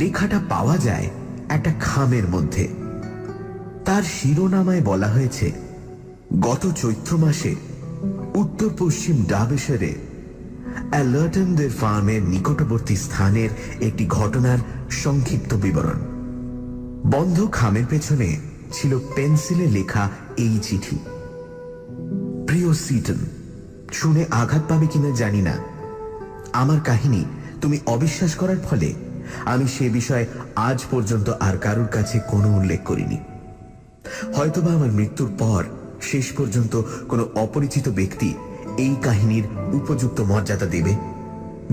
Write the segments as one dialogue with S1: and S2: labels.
S1: লেখাটা পাওয়া যায় একটা খামের মধ্যে। তার শিরোনামায় বলা হয়েছে, গত চৈত্র মাসে উত্তর পশ্চিম ডাবেশারে অ্যালার্টনদের ফার্মের নিকটবর্তী স্থানের একটি ঘটনার সংক্ষিপ্ত বিবরণ। বন্ধ খামের পেছনে ছিল পেন্সিলে লেখা এই চিঠি। প্রিয় সিটন, শুনে আঘাত পাবে কিনা জানি না। আমার কাহিনী তুমি অবিশ্বাস করার ফলে আমি সে বিষয়ে আজ পর্যন্ত আর কারুর কাছে কোনো উল্লেখ করিনি। হয়তোবা আমার মৃত্যুর পর শেষ পর্যন্ত কোনো অপরিচিত ব্যক্তি এই কাহিনীর উপযুক্ত মর্যাদা দেবে,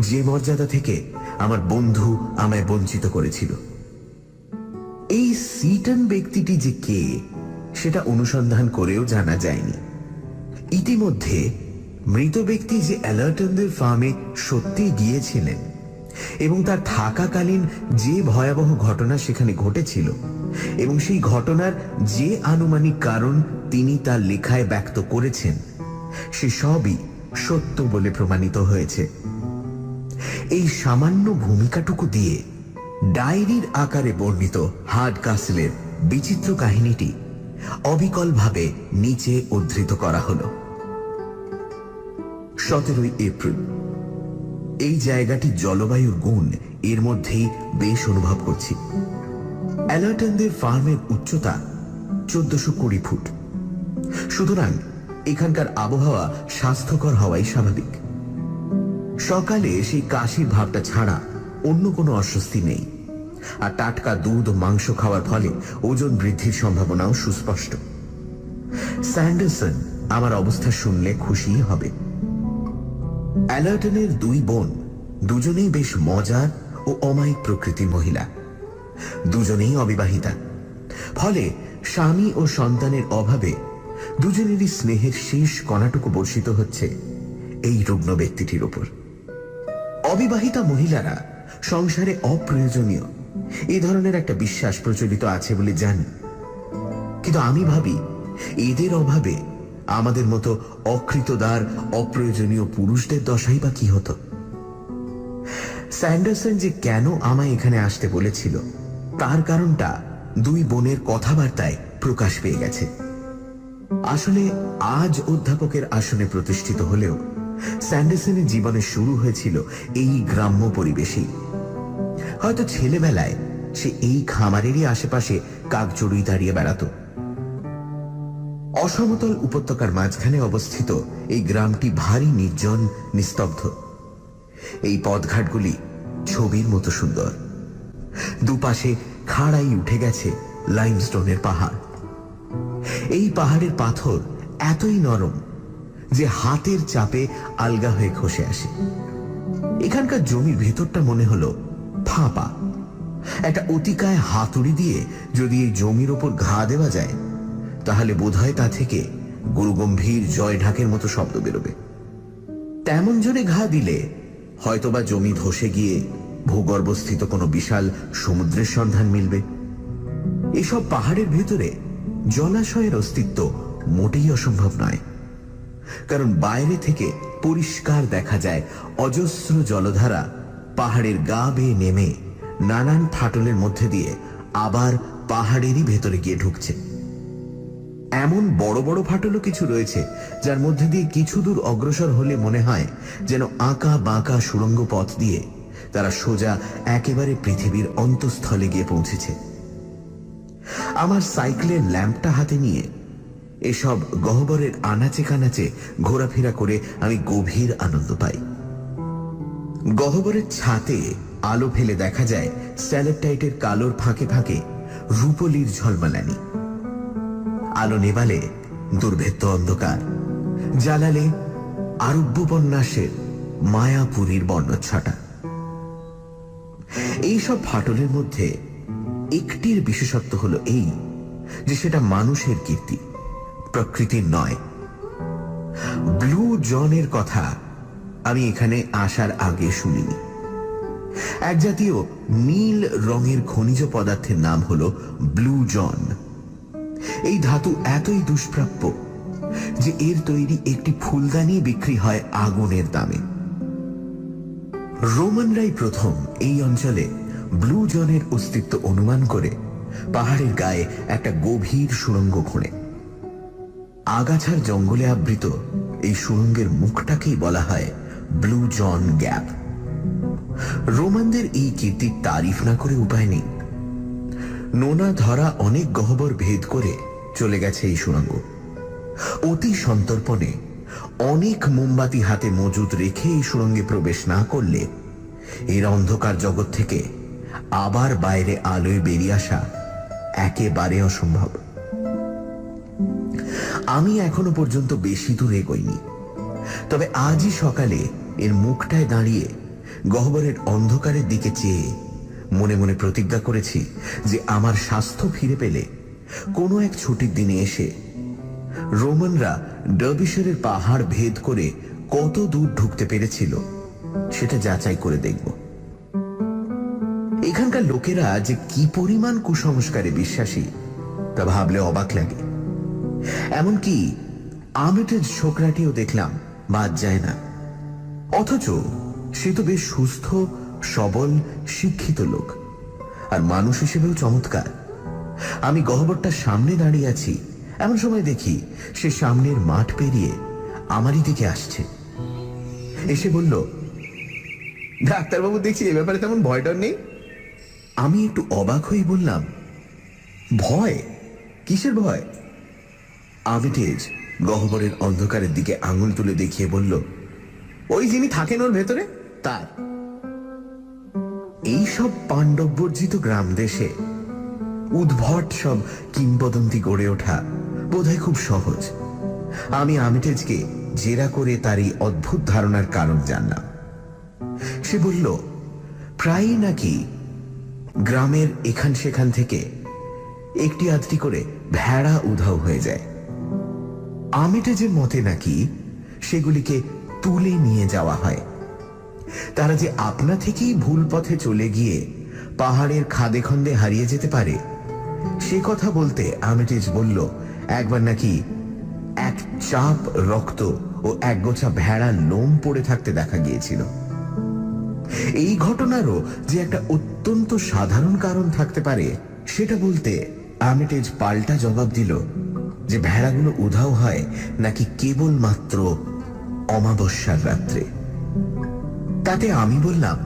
S1: যে মর্যাদা থেকে আমার বন্ধু আমায় বঞ্চিত করেছিল। এই সিটন ব্যক্তিটি যে কে সেটা অনুসন্ধান করেও জানা যায়নি। ইতিমধ্যে মৃত ব্যক্তি যে অ্যালার্টনদের ফার্মে সত্যি গিয়েছিলেন এবং তার থাকাকালীন যে ভয়াবহ ঘটনা সেখানে ঘটেছিল এবং সেই ঘটনার যে আনুমানিক কারণ তিনি তার লেখায় ব্যক্ত করেছেন, সে সবই সত্য বলে প্রমাণিত হয়েছে। এই সামান্য ভূমিকাটুকু দিয়ে ডায়েরির আকারে বর্ণিত হার্ড কাসলের বিচিত্র কাহিনীটি অবিকলভাবে নিচে উদ্ধৃত করা হল। 17 এপ্রিল। এই জায়গাটি জলবায়ুর গুণ এর মধ্যেই বেশ অনুভব করছি। অ্যালার্টনদের ফার্মের উচ্চতা 1420 ফুট, সুতরাং এখানকার আবহাওয়া স্বাস্থ্যকর হওয়াই স্বাভাবিক। সকালে সেই কাশির ভাবটা ছাড়া অন্য কোনো অস্বস্তি নেই, আর টাটকা দুধ ও মাংস খাওয়ার ফলে ওজন বৃদ্ধির সম্ভাবনাও সুস্পষ্ট। স্যান্ডারসন আমার অবস্থা শুনলে খুশি হবে। অ্যালার্টনের দুই বোন দুজনেই বেশ মজার ও অমায়িক প্রকৃতির মহিলা, দুজনেই অবিবাহিতা। ফলে স্বামী ও সন্তানের অভাবে দুজনেরই স্নেহের শেষ কণাটুকু বর্ষিত হচ্ছে এই রুগ্ন ব্যক্তিটির উপর। অবিবাহিতা মহিলারা সংসারে অপ্রয়োজনীয় এ ধরনের একটা বিশ্বাস প্রচলিত আছে বলে জানি, কিন্তু আমি ভাবি এদের অভাবে আমাদের মতো অকৃতদার অপ্রয়োজনীয় পুরুষদের দশাই বা কি হতো। স্যান্ডারসন যে কেন আমায় এখানে আসতে বলেছিল তার কারণটা দুই বোনের কথাবার্তায় প্রকাশ পেয়ে গেছে। আসলে আজ অধ্যাপকের আসনে প্রতিষ্ঠিত হলেও স্যান্ডারসনের জীবনে শুরু হয়েছিল এই গ্রাম্য পরিবেশেই। হয়তো ছেলেবেলায় সে এই খামারেরই আশেপাশে কাকচড়ুই দাঁড়িয়ে বেড়াত। অসমতল উপত্যকার মাঝখানে অবস্থিত এই গ্রামটি ভারী নির্জন, নিস্তব্ধ। এই পথঘাটগুলি ছবির মতো সুন্দর। দুপাশে খাড়াই উঠে গেছে লাইমস্টোনের পাহাড়। এই পাহাড়ের পাথর এতই নরম যে হাতের চাপে আলগা হয়ে খসে আসে। এখানকার জমির ভেতরটা মনে হলো ফাঁপা। একটা অতিকায় হাতুড়ি দিয়ে যদি এই জমির ওপর ঘা দেওয়া যায় তাহলে বোধহয় তা থেকে গুরুগম্ভীর জয় ঢাকের মতো শব্দ বেরোবে। তেমন জোরে ঘা দিলে হয়তোবা জমি ধসে গিয়ে ভূগর্ভস্থিত কোনো বিশাল সমুদ্রের সন্ধান মিলবে। এসব পাহাড়ের ভেতরে জলাশয়ের অস্তিত্ব মোটেই অসম্ভব নয়, কারণ বাইরে থেকে পরিষ্কার দেখা যায় অজস্র জলধারা পাহাড়ের গা বেয়ে নেমে নানান ফাটলের মধ্যে দিয়ে আবার পাহাড়েরই ভেতরে গিয়ে ঢুকছে। এমন বড় বড় ফাটলও কিছু রয়েছে যার মধ্যে দিয়ে কিছু দূর অগ্রসর হলে মনে হয় যেন আঁকা বাঁকা সুড়ঙ্গ পথ দিয়ে তারা সোজা একেবারে পৃথিবীর অন্তঃস্থলে গিয়ে পৌঁছেছে। আমার সাইকেলের ল্যাম্পটা হাতে নিয়ে এসব গহ্বরের আনাচে কানাচে ঘোরাফেরা করে আমি গভীর আনন্দ পাই। গহ্বরের ছাতে আলো ফেলে দেখা যায় স্ট্যালাকটাইটের কালোর ফাঁকে ফাঁকে রূপলির ঝলমালানি। আলো নেভালে দুর্ভেদ্য অন্ধকার, জ্বালালে আরব্যোপন্যাসের মায়াপুরীর বর্ণচ্ছটা। এইসব ফাটলের মধ্যে একটির বিশেষত্ব হলো এই যে সেটা মানুষের কীর্তি, প্রকৃতির নয়। ব্লু জনের কথা আমি এখানে আসার আগে শুনিনি। এক জাতীয় নীল রঙের খনিজ পদার্থের নাম হলো ব্লু জন। এই ধাতু এতই দুষ্প্রাপ্য যে এর তৈরি একটি ফুলদানি বিক্রি হয় আগুনের দামে। রোমানরাই প্রথম এই অঞ্চলে ব্লু জনের অস্তিত্ব অনুমান করে পাহাড়ের গায়ে একটা গভীর সুড়ঙ্গ খোঁড়ে। আগাছার জঙ্গলে আবৃত এই সুড়ঙ্গের মুখটাকেই বলা হয় ব্লু জন গ্যাপ। রোমানদের এই কীর্তির তারিফ না করে উপায় নেই। নোনা ধরা অনেক গহ্বর ভেদ করে চলে গেছে এই সুড়ঙ্গ। অতি সন্তর্পণে অনেক মোমবাতি হাতে মজুদ রেখে এই সুড়ঙ্গে প্রবেশ না করলে এর অন্ধকার জগৎ থেকে আবার বাইরে আলোয় বেরিয়ে আসা একেবারে অসম্ভব। আমি এখনো পর্যন্ত বেশি দূর এগোইনি, তবে আজই সকালে এর মুখটায় দাঁড়িয়ে গহ্বরের অন্ধকারের দিকে চেয়ে মনে মনে প্রতিজ্ঞা করেছি যে আমার স্বাস্থ্য ফিরে পেলে কোনো এক ছুটির দিনে এসে রোমানরা ডার্বিশায়ারের পাহাড় ভেদ করে কত দূর ঢুকতে পেরেছিল সেটা যাচাই করে দেখব। এখানকার লোকেরা যে কি পরিমাণ কুসংস্কারে বিশ্বাসী তা ভাবলে অবাক লাগে। এমনকি আর্মিটেজ ছোকরাটিও দেখলাম বাদ যায় না, অথচ সে তো বেশ সুস্থ সবল শিক্ষিত লোক, আর মানুষ হিসেবেও চমৎকার। আমি গহ্বরটার সামনে দাঁড়িয়ে আছি, এমন সময় দেখি সে সামনের মাঠ পেরিয়ে আমারই দিকে আসছে। এসে বলল, ডাক্তারবাবু দেখছি এ ব্যাপারে তেমন ভয় ডর নেই। আমি একটু অবাক হয়ে বললাম, ভয়? কিসের ভয়? আর্মিটেজ গহ্বরের অন্ধকারের দিকে আঙুল তুলে দেখিয়ে বলল, ওই যিনি থাকেন ওর ভেতরে তার। এইসব পাণ্ডববর্জিত গ্রাম দেশে উদ্ভট সব কিংবদন্তি গড়ে ওঠা বোধহয় খুব সহজ। আমি আর্মিটেজকে জেরা করে তার এই অদ্ভুত ধারণার কারণ জানলাম। সে বলল, প্রায়ই নাকি গ্রামের এখান সেখান থেকে একটি আধটি করে ভেড়া উধাও হয়ে যায়। আর্মিটেজের মতে নাকি সেগুলিকে তুলে নিয়ে যাওয়া হয়। তারা যে আপনা থেকেই ভুল পথে চলে গিয়ে পাহাড়ের খাদে খন্দে হারিয়ে যেতে পারে সে কথা বলতে আর্মিটেজ বলল, একবার নাকি এক চাপ রক্ত ও একগোছা ভেড়া লোম পড়ে থাকতে দেখা গিয়েছিল। এই ঘটনারও যে একটা অত্যন্ত সাধারণ কারণ থাকতে পারে সেটা বলতে আর্মিটেজ পাল্টা জবাব দিল যে ভেড়াগুলো উধাও হয় নাকি কেবলমাত্র অমাবস্যার রাত্রে। তাতে আমি বললাম,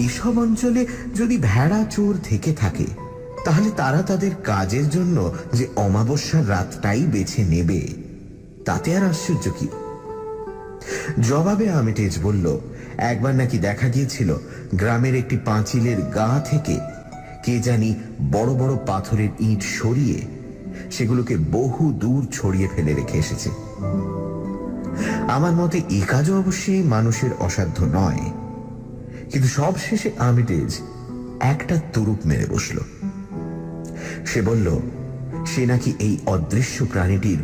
S1: এসব অঞ্চলে যদি ভেড়া চোর থেকে থাকে তাহলে তারা তাদের কাজের জন্য যে অমাবস্যার রাতটাই বেছে নেবে তাতে আর আশ্চর্য কি? জবাবে আর্মিটেজ বলল, একবার নাকি দেখা গিয়েছিল গ্রামের একটি পাঁচিলের গা থেকে কে জানি বড় বড় পাথরের ইট সরিয়ে সেগুলোকে বহু দূর ছড়িয়ে ফেলে রেখে এসেছে। আমার মতে এ কাজও অবশ্যই মানুষের অসাধ্য নয়, কিন্তু সব শেষে আর্মিটেজ একটা তুরুপ মেরে বসল। সে বলল, সে নাকি এই অদৃশ্য প্রাণীটির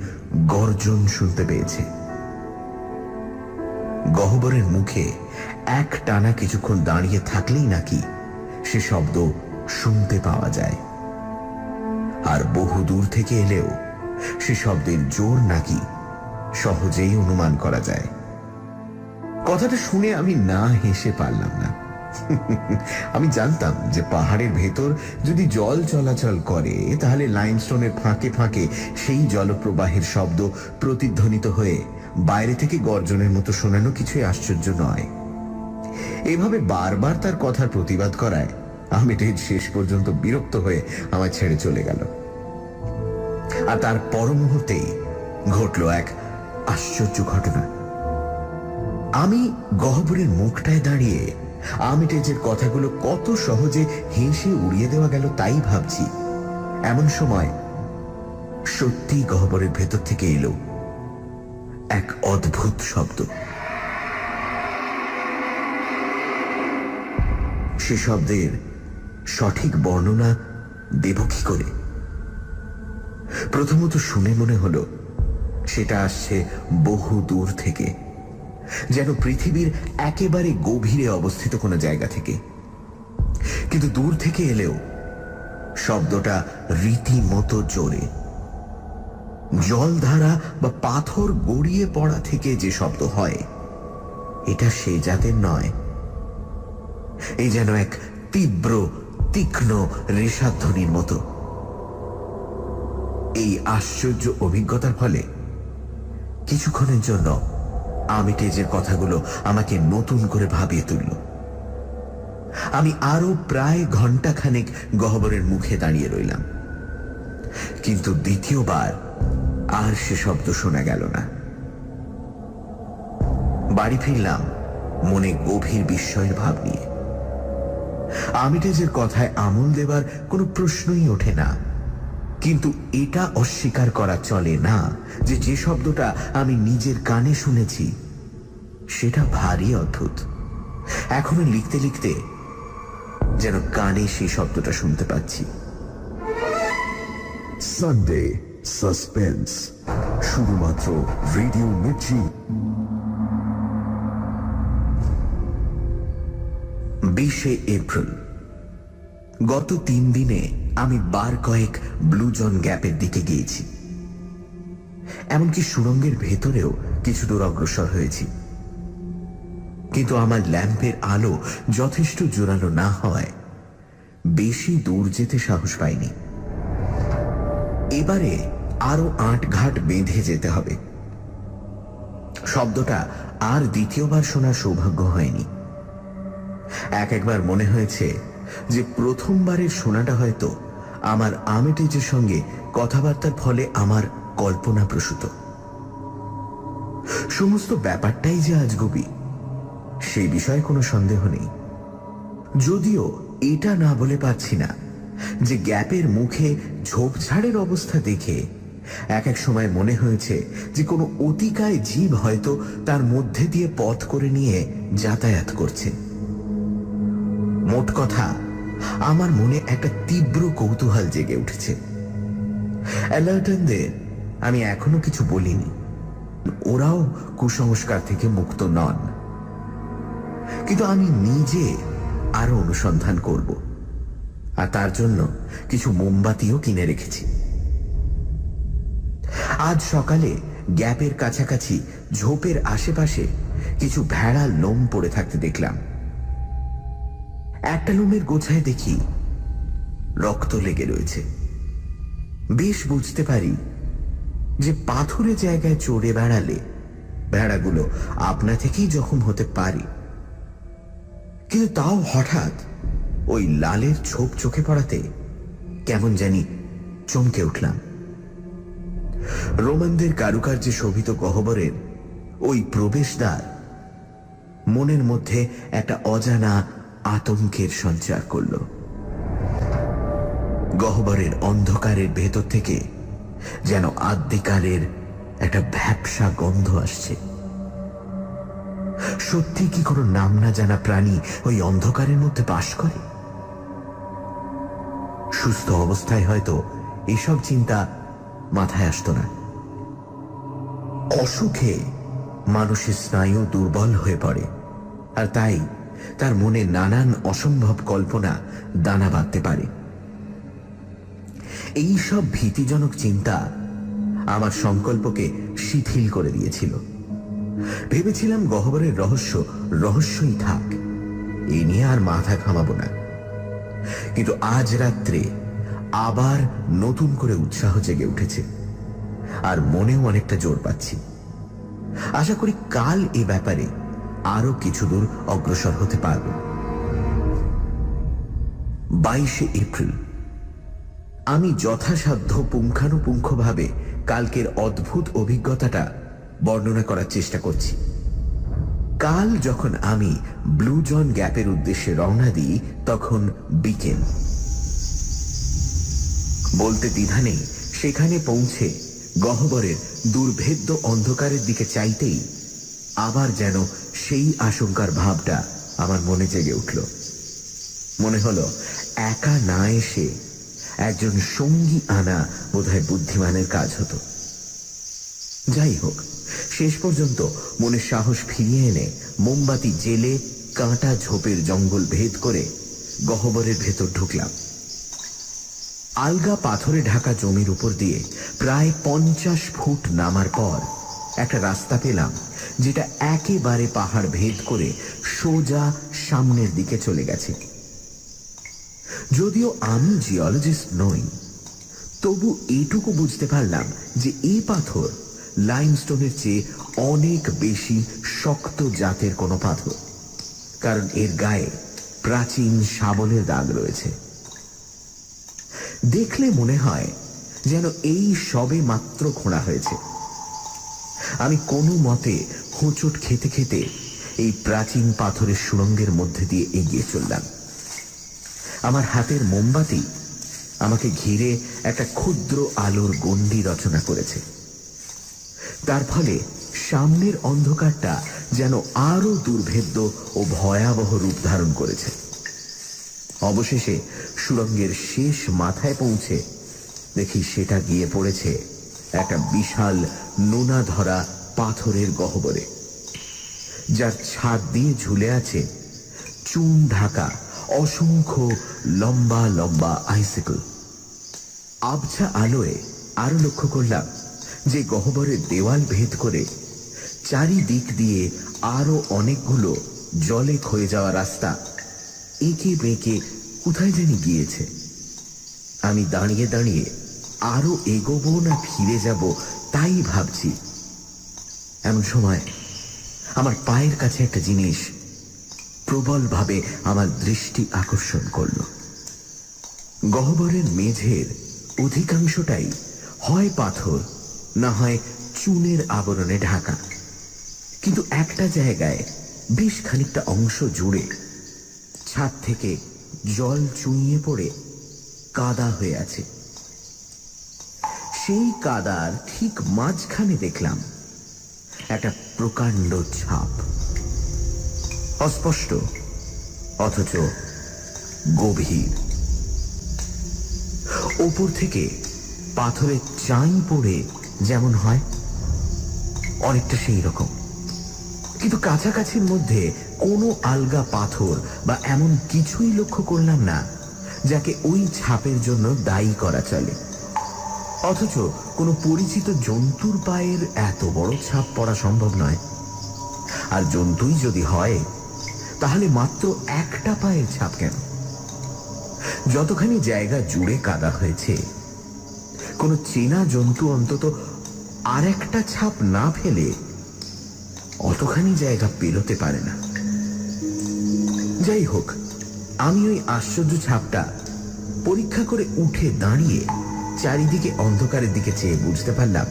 S1: গর্জন শুনতে পেয়েছে। গহ্বরের মুখে এক টানা কিছুক্ষণ দাঁড়িয়ে থাকলেই নাকি সে শব্দ শুনতে পাওয়া যায়, আর বহু দূর থেকে এলেও সে শব্দের জোর নাকি সহজেই অনুমান করা যায়। কথাটা শুনে আমি না হেসে পারলাম না। আমি জানতাম যে পাহাড়ের ভেতর যদি জল চলাচল করে তাহলে লাইমস্টোনের ফাঁকে ফাঁকে সেই জলপ্রবাহের শব্দ প্রতিধ্বনিত হয়ে বাইরে থেকে গর্জনের মতো শোনানো কিছুই আশ্চর্য নয়। এভাবে বারবার তার কথার প্রতিবাদ করায় আর্মিটেজ শেষ পর্যন্ত বিরক্ত হয়ে আমায় ছেড়ে চলে গেল। আর তার পর মুহূর্তেই ঘটল এক আশ্চর্য ঘটনা। আমি গহ্বরের মুখটায় দাঁড়িয়ে আর্মিটেজের কথাগুলো কত সহজে হেসে উড়িয়ে দেওয়া গেল তাই ভাবছি। এমন সময় সত্যি গহ্বরের ভেতর থেকে এলো এক অদ্ভুত শব্দ। সে শব্দের সঠিক বর্ণনা দেব কি করে? প্রথমত শুনে মনে হলো সেটা আসছে বহু দূর থেকে, যেন পৃথিবীর একেবারে গভীরে অবস্থিত কোনো জায়গা থেকে। কিন্তু দূর থেকে এলেও শব্দটা রীতিমতো জোরে। জলধারা বা পাথর গড়িয়ে পড়া থেকে যে শব্দ হয় এটা সে জাতের নয়। এই যেন এক তীব্র তীক্ষ্ণ রেশাধ্বনির মতো। এই আশ্চর্য অভিজ্ঞতার ফলে কিছুক্ষণের জন্য আর্মিটেজের কথাগুলো আমাকে নতুন করে ভাবিয়ে তুলল। আমি আরো প্রায় ঘন্টাখানেক গহ্বরের মুখে দাঁড়িয়ে রইলাম, কিন্তু দ্বিতীয়বার আর সে শব্দ শোনা গেল না। বাড়ি ফিরলাম মনে গভীর বিস্ময়ের ভাব নিয়ে। আর্মিটেজের কথায় আমল দেবার কোনো প্রশ্নই ওঠে না, কিন্তু এটা অস্বীকার করা চলে না যে যে শব্দটা আমি নিজের কানে শুনেছি সেটা ভারী অদ্ভুত। এখনো লিখতে লিখতে যেন কানে সেই শব্দটা শুনতে পাচ্ছি।
S2: সানডে সাসপেন্স, শুধুমাত্র রেডিও মির্চি।
S1: 20 এপ্রিল। গত 3 দিনে আমি বার কয়েক ব্লু জন গ্যাপের দিকে গিয়েছি, এমনকি সুড়ঙ্গের ভেতরেও কিছু দূর অগ্রসর হয়েছি, কিন্তু আমার ল্যাম্পের আলো যথেষ্ট জোরালো না হওয়ায় বেশি দূর যেতে সাহস পাইনি। এবারে আরো 8 ঘাট বেঁধে যেতে হবে। শব্দটা আর দ্বিতীয়বার শোনার সৌভাগ্য হয়নি। একবার মনে হয়েছে যে প্রথমবারের শোনাটা হয়তো আমার আর্মিটেজের সঙ্গে কথাবার্তার ফলে আমার কল্পনা প্রসূত। সমস্ত ব্যাপারটাই যে আজগুবি সেই বিষয়ে কোনো সন্দেহ নেই, যদিও এটা না বলে পারছি না যে গ্যাপের মুখে ঝোপঝাড়ের অবস্থা দেখে এক সময় মনে হয়েছে যে কোনো অতিকায় জীব হয়তো তার মধ্যে দিয়ে পথ করে নিয়ে যাতায়াত করছে। মোট কথা, আমার মনে একটা তীব্র কৌতূহল জেগে উঠেছে। অ্যালার্টনদের আমি এখনো কিছু বলিনি, ওরাও কুসংস্কার থেকে মুক্ত নন, কিন্তু আমি নিজে আরো অনুসন্ধান করব, আর তার জন্য কিছু মোমবাতিও কিনে রেখেছি। আজ সকালে গ্যাপের কাছাকাছি ঝোপের আশেপাশে কিছু ভেড়ার লোম পড়ে থাকতে দেখলাম। একটা লোমের গোছায় দেখি রক্ত লেগে রয়েছে। বেশ বুঝতে পারি যে পাথুরে জায়গায় চড়ে বেড়ালে ভেড়াগুলো আপনা থেকেই জখম হতে পারে, কিন্তু তাও হঠাৎ ওই লালের ছোপ চোখে পড়াতে কেমন জানি চমকে উঠলাম। রোমানদের কারুকার্যে শোভিত গহ্বরের ওই প্রবেশদ্বার মনের মধ্যে একটা অজানা আতঙ্কের সঞ্চার করল। গহ্বরের অন্ধকারের ভেতর থেকে যেন আদ্যিকালের একটা ভ্যাপসা গন্ধ আসছে। সত্যি কি কোনো নাম না জানা প্রাণী ওই অন্ধকারের মধ্যে বাস করে? সুস্থ অবস্থায় হয়তো এসব চিন্তা মাথায় আসতো না। অসুখে মানুষের স্নায়ু দুর্বল হয়ে পড়ে, আর তাই তার মনে নানান অসম্ভব কল্পনা দানা বাঁধতে পারে। এই সব ভীতিজনক চিন্তা আমার সংকল্পকে শিথিল করে দিয়েছিল। ভেবেছিলাম গহ্বরের রহস্য রহস্যই থাক, এ নিয়ে আর মাথা ঘামাবো না। কিন্তু আজ রাত্রে আবার নতুন করে উৎসাহ জেগে উঠেছে, আর মনেও অনেকটা জোর পাচ্ছি। আশা করি কাল এ ব্যাপারে আরো কিছু দূর অগ্রসর হতে পারব। 22 এপ্রিল। আমি যথাসাধ্য পুঙ্খানুপুঙ্খভাবে কালকের অদ্ভুত অভিজ্ঞতাটা বর্ণনা করার চেষ্টা করছি। কাল যখন আমি ব্লু জন গ্যাপের উদ্দেশ্যে রওনা দিই তখন বিকেল। বলতে দ্বিধা নেই, সেখানে পৌঁছে গহ্বরের দুর্ভেদ্য অন্ধকারের দিকে চাইতেই আবার যেন সেই আশঙ্কার ভাবটা আমার মনে জেগে উঠল। মনে হলো একা না এসে একজন সঙ্গী আনা বোধহয় বুদ্ধিমানের কাজ হতো। যাই হোক, শেষ পর্যন্ত মনে সাহস ফিরিয়ে এনে মোমবাতি জেলে কাঁটা ঝোপের জঙ্গল ভেদ করে গহ্বরের ভেতর ঢুকলাম। আলগা পাথরে ঢাকা জমির উপর দিয়ে প্রায় 50 ফুট নামার পর একটা রাস্তা পেলাম, যেটা একেবারে পাহাড় ভেদ করে সোজা সামনের দিকে চলে গেছে। যদিও আমি জিওলজিস্ট নই, তবু এটুকু বুঝতে পারলাম যে এই পাথর লাইমস্টোনের চেয়ে অনেক বেশি শক্ত জাতের কোনো পাথর, কারণ এর গায়ে প্রাচীন শাবলের দাগ রয়েছে। দেখলে মনে হয় যেন এই সবে মাত্র খোঁড়া হয়েছে। আমি কোনো মতে হোঁচট খেতে খেতে এই প্রাচীন পাথরের সুড়ঙ্গের মধ্যে দিয়ে এগিয়ে চললাম। আমার হাতের মোমবাতি আমাকে ঘিরে একটা ক্ষুদ্র আলোর গণ্ডি রচনা করেছে। তার ফলে সামনের অন্ধকারটা যেন আরো দুর্ভেদ্য ও ভয়াবহ রূপ ধারণ করেছে। অবশেষে সুড়ঙ্গের শেষ মাথায় পৌঁছে দেখি সেটা গিয়ে পড়েছে একটা বিশাল নোনা ধরা পাথরের গহ্বরে, যার ছাদ দিয়ে ঝুলে আছে চুন ঢাকা অসংখ্য লম্বা লম্বা আইসিকল। আবছা আলোয় আরো লক্ষ্য করলাম যে গহ্বরের দেওয়াল ভেদ করে চারিদিক দিয়ে আরো অনেকগুলো জলে ক্ষয়ে যাওয়া রাস্তা এঁকে বেঁকে কোথায় জানি গিয়েছে। আমি দাঁড়িয়ে দাঁড়িয়ে আরো এগোবো না ফিরে যাব তাই ভাবছি। এমন সময় আমার পায়ের কাছে একটা জিনিস প্রবলভাবে আমার দৃষ্টি আকর্ষণ করল। গহ্বরের মেঝের অধিকাংশটাই হয় পাথর না হয় চুনের আবরণে ঢাকা, কিন্তু একটা জায়গায় বেশ খানিকটা অংশ জুড়ে ছাদ থেকে জল চুইয়ে পড়ে কাদা হয়ে আছে। সেই কাদার ঠিক মাঝখানে দেখলাম একটা প্রকাণ্ড ছাপ, অস্পষ্ট অথচ গভীর। ওপর থেকে পাথরের চাই পড়ে যেমন হয় অনেকটা সেই রকম, কিন্তু কাছাকাছির মধ্যে কোনো আলগা পাথর বা এমন কিছুই লক্ষ্য করলাম না যাকে ওই ছাপের জন্য দায়ী করা চলে। অথচ কোনো পরিচিত জন্তুর পায়ের এত বড় ছাপ পড়া সম্ভব নয়। আর জন্তুই যদি হয় তাহলে মাত্র একটা পায়ের ছাপ কেন? যতখানি জায়গা জুড়ে কাদা হয়েছে, কোনো চেনা জন্তু অন্তত আর একটা ছাপ না ফেলে অতখানি জায়গা পেরোতে পারে না। যাই হোক, আমি ওই আশ্চর্য ছাপটা পরীক্ষা করে উঠে দাঁড়িয়ে চারিদিকে অন্ধকারের দিকে চেয়ে বুঝতে পারলাম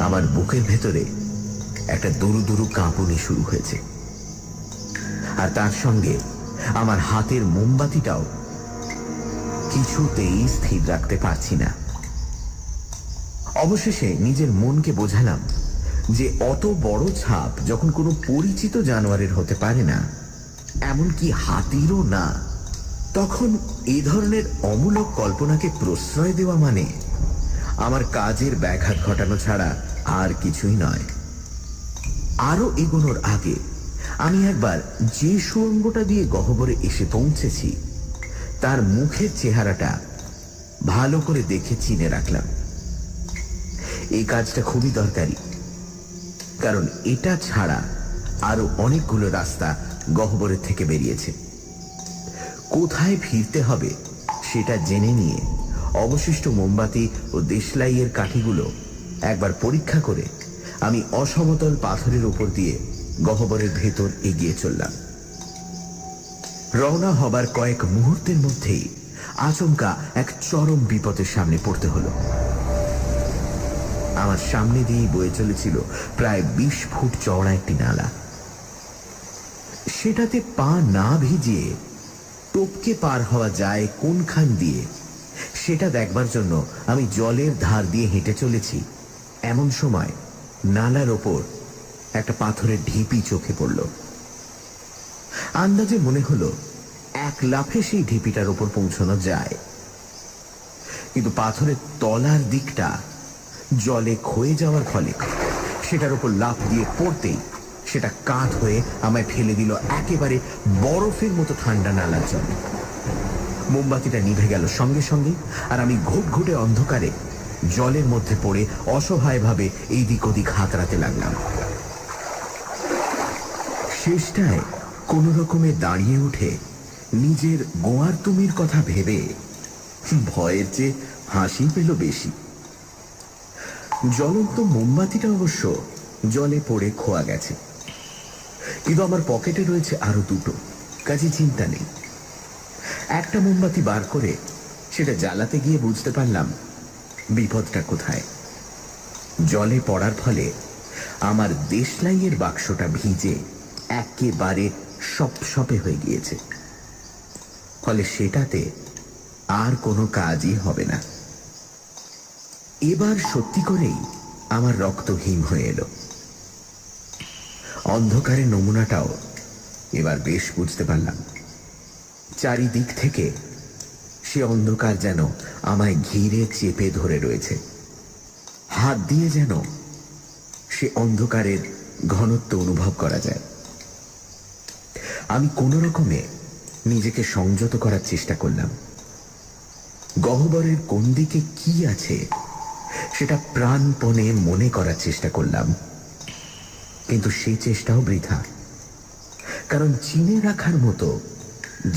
S1: আমার বুকের ভেতরে একটা দুরু দুরু কাঁপুনি শুরু হয়েছে। আর তার সঙ্গে আমার হাতের মোমবাতিটাও কিছুতেই স্থির রাখতে পারছি না। অবশেষে নিজের মনকে বোঝালাম যে অত বড় ছাপ যখন কোনো পরিচিত জানোয়ারের হতে পারে না, এমনকি হাতিরও না, তখন এ ধরনের অমূলক কল্পনাকে প্রশ্রয় দেওয়া মানে আমার কাজের ব্যাঘাত ঘটানো ছাড়া আর কিছুই নয়। আরো এগোনোর আগে আমি একবার যে সুড়ঙ্গটা দিয়ে গহ্বরে এসে পৌঁছেছি তার মুখের চেহারাটা ভালো করে দেখে চিনে রাখলাম। এই কাজটা খুবই দরকারি, কারণ এটা ছাড়া আরো অনেকগুলো রাস্তা গহ্বরের থেকে বেরিয়েছে। কোথায় ফিরতে হবে সেটা জেনে নিয়ে অবশিষ্ট মোমবাতি ও দেশলাইয়ের কাঠিগুলো একবার পরীক্ষা করে আমি অসমতল পাথরের উপর দিয়ে গহ্বরের ভেতর এগিয়ে চললাম। রওনা হবার কয়েক মুহূর্তের মধ্যেই আচমকা এক চরম বিপদের সামনে পড়তে হলো। আমার সামনে দিয়েই বয়ে চলেছিল প্রায় 20 ফুট চওড়া একটি নালা। সেটাতে পা না ভিজিয়ে টপকে পার হওয়া যায় কোনখান দিয়ে সেটা দেখবার জন্য আমি জলের ধার দিয়ে হেঁটে চলেছি। এমন সময় নালার ওপর একটা পাথরের ঢিপি চোখে পড়ল। আন্দাজে মনে হলো এক লাফে সেই ঢিপিটার উপর পৌঁছানো যায়, কিন্তু পাথরের তলার দিকটা জলে ক্ষয়ে যাওয়ার ফলে সেটার উপর লাফ দিয়ে পড়তেই সেটা কাত হয়ে আমায় ফেলে দিল একেবারে বরফের মতো ঠান্ডা নালার জলে। মোমবাতিটা নিভে গেল সঙ্গে সঙ্গে, আর আমি ঘুটঘুটে অন্ধকারে জলের মধ্যে পড়ে অসহায়ভাবে এই দিক ওদিক হাতড়াতে লাগলাম। শেষটায় কোনো রকমে দাঁড়িয়ে উঠে নিজের গোয়ার তুমির কথা ভেবে ভয়ের চেয়ে হাসি পেল বেশি। জ্বলন্ত মোমবাতিটা অবশ্য জলে পড়ে খোয়া গেছে, কিন্তু আমার পকেটে রয়েছে আরো দুটো, কাজে চিন্তা নেই। একটা মোমবাতি বার করে সেটা জ্বালাতে গিয়ে বুঝতে পারলাম বিপদটা কোথায়। জলে পড়ার ফলে আমার দেশলাইয়ের বাক্সটা ভিজে একেবারে সপসপে হয়ে গিয়েছে, ফলে সেটাতে আর কোনো কাজই হবে না। এবার সত্যি করেই আমার রক্ত হিম হয়ে এলো। অন্ধকারের নমুনাটাও এবার বেশ বুঝতে পারলাম। চারিদিক থেকে সে অন্ধকার যেন আমায় ঘিরে চেপে ধরে রয়েছে। হাত দিয়ে যেন সে অন্ধকারের ঘনত্ব অনুভব করা যায়। আমি কোনো রকমে নিজেকে সংযত করার চেষ্টা করলাম। গহ্বরের কোন দিকে কি আছে সেটা প্রাণপণে মনে করার চেষ্টা করলাম, কিন্তু সেই চেষ্টাও বৃথা। কারণ চিনে রাখার মতো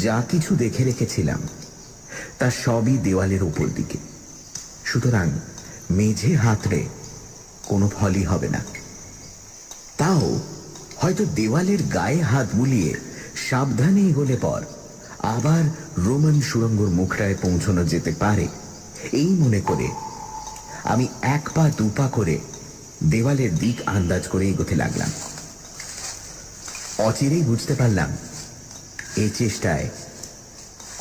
S1: যা কিছু দেখে রেখেছিলাম তা সবই দেওয়ালের উপর দিকে, সুতরাং মেঝে হাতড়ে কোনো ফলই হবে না। তাও হয়তো দেওয়ালের গায়ে হাত বুলিয়ে সাবধানে এগোলে পর আবার রোমান সুড়ঙ্গর মুখটায় পৌঁছানো যেতে পারে, এই মনে করে আমি এক পা দু পা করে দেওয়ালের দিক আন্দাজ করে এগোতে লাগলাম। অচিরেই বুঝতে পারলাম এই চেষ্টায়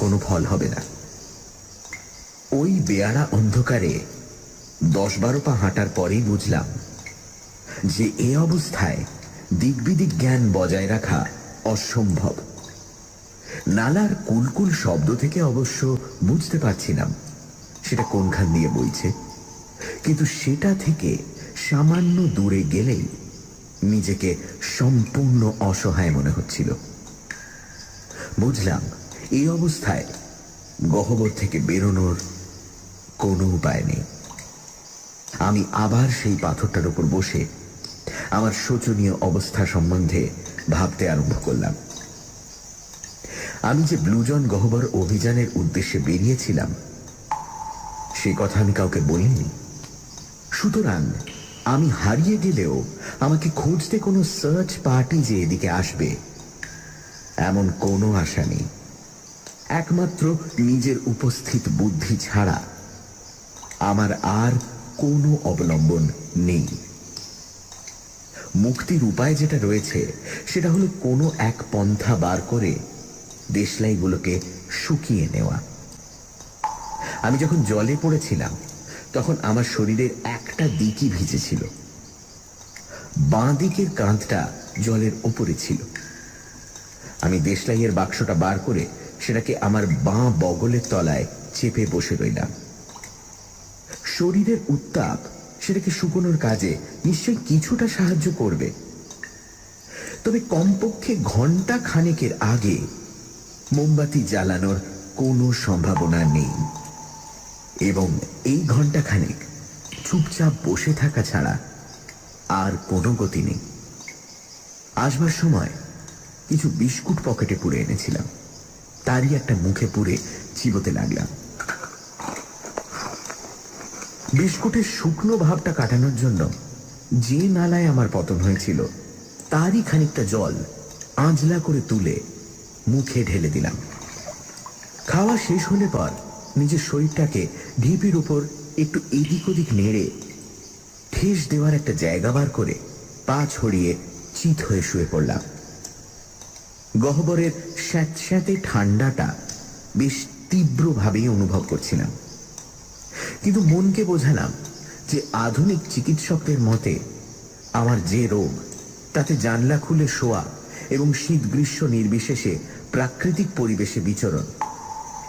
S1: কোনো ফল হবে না। ওই বেয়াড়া অন্ধকারে 10-12 পা হাঁটার পরেই বুঝলাম যে এ অবস্থায় দিকবিদিক জ্ঞান বজায় রাখা অসম্ভব। নালার কুলকুল শব্দ থেকে অবশ্য বুঝতে পারছিলাম সেটা কোনখান দিয়ে বইছে, কিন্তু সেটা থেকে সামান্য দূরে গেলেই নিজেকে সম্পূর্ণ অসহায় মনে হচ্ছিল। বুঝলাম এই অবস্থায় গহ্বর থেকে বেরোনোর কোনো উপায় নেই। আমি আবার সেই পাথরটার উপর বসে আমার শোচনীয় অবস্থা সম্বন্ধে ভাবতে আরম্ভ করলাম। আমি যে ব্লুজন গহ্বর অভিযানের উদ্দেশ্যে বেরিয়েছিলাম সে কথা আমি কাউকে বলিনি, সুতরাং আমি হারিয়ে গেলেও আমাকে খুঁজতে কোনো সার্চ পার্টি যে এদিকে আসবে এমন কোনো আশা নেই। একমাত্র নিজের উপস্থিত বুদ্ধি ছাড়া আমার আর কোনো অবলম্বন নেই। মুক্তির উপায় যেটা রয়েছে সেটা হলো কোনো এক পন্থা বার করে দেশলাইগুলোকে শুকিয়ে নেওয়া। আমি যখন জলে পড়েছিলাম তখন আমার শরীরের একটা দিকই ভিজেছিল, বাঁ দিকের কাঁধটা জলের ওপরে ছিল। আমি দেশলাইয়ের বাক্সটা বার করে সেটাকে আমার বাঁ বগলের তলায় চেপে বসে রইলাম। শরীরের উত্তাপ সেটাকে শুকোনোর কাজে নিশ্চয়ই কিছুটা সাহায্য করবে, তবে কমপক্ষে ঘন্টা খানেকের আগে মোমবাতি জ্বালানোর কোনো সম্ভাবনা নেই, এবং এই ঘন্টা খানেক চুপচাপ বসে থাকা ছাড়া আর কোনো গতি নেই। আসবার সময় কিছু বিস্কুট পকেটে পুরে এনেছিলাম, তারই একটা মুখে পুরে চিবোতে লাগলাম। বিস্কুটের শুকনো ভাবটা কাটানোর জন্য যে নালায় আমার পতন হয়েছিল তারই খানিকটা জল আঁজলা করে তুলে মুখে ঢেলে দিলাম। খাওয়া শেষ হলে পর নিজের শরীরটাকে ঢিপির উপর একটু এদিক ওদিক নেড়ে ঠেস দেওয়ার একটা জায়গা বার করে পা ছড়িয়ে চিত হয়ে শুয়ে পড়লাম। গহ্বরের স্যাঁতস্যাঁতে ঠান্ডাটা বেশ তীব্রভাবেই অনুভব করছিলাম, কিন্তু মনকে বোঝালাম যে আধুনিক চিকিৎসকদের মতে আমার যে রোগ তাতে জানলা খুলে শোয়া এবং শীত গ্রীষ্ম নির্বিশেষে প্রাকৃতিক পরিবেশে বিচরণ,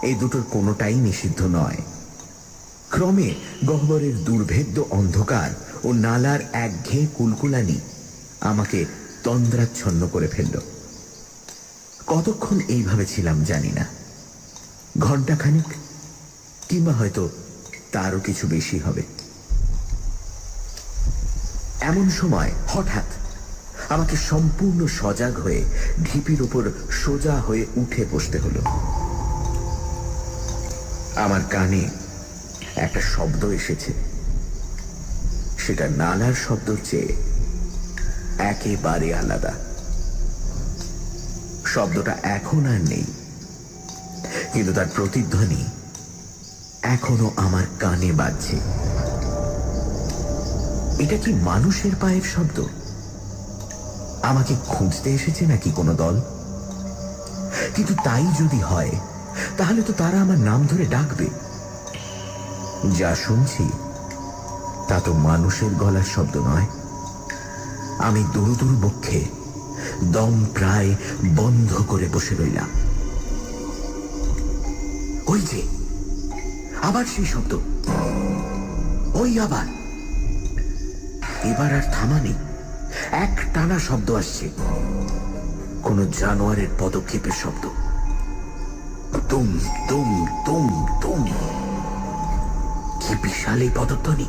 S1: এই দুটোর কোনোটাই নিষিদ্ধ নয়। ক্রমে গহ্বরের দুর্ভেদ্য অন্ধকার ও নালার একঘেয়ে কুলকুলানি আমাকে তন্দ্রাচ্ছন্ন করে ফেলল। কতক্ষণ এইভাবে ছিলাম জানি না, ঘণ্টাখানিক কিংবা হয়তো তারও কিছু বেশি হবে। এমন সময় হঠাৎ আমাকে সম্পূর্ণ সজাগ হয়ে ঢিপির উপর সোজা হয়ে উঠে বসতে হলো। আমার কানে একটা শব্দ এসেছে। সেটা নালার শব্দর চেয়ে একেবারে আলাদা। শব্দটা এখন আর নেই, কিন্তু তার প্রতিধ্বনি এখনো আমার কানে বাজছে। এটা কি মানুষের পায়ের শব্দ? আমাকে খুঁজতে এসেছে নাকি কোনো দল? কিন্তু তাই যদি হয়, তাহলে তো তারা আমার নাম ধরে ডাকবে। যা শুনছি তা তো মানুষের গলার শব্দ নয়। আমি দুরু বক্ষে দম প্রায় বন্ধ করে বসে রইলাম। ওই যে আবার সেই শব্দ, ওই আবার। এবার আর থামা নেই, এক টানা শব্দ আসছে, কোন জানোয়ারের পদক্ষেপের শব্দ। তুম তুম তুম তুম। কি বিশাল এই পদধ্বনি!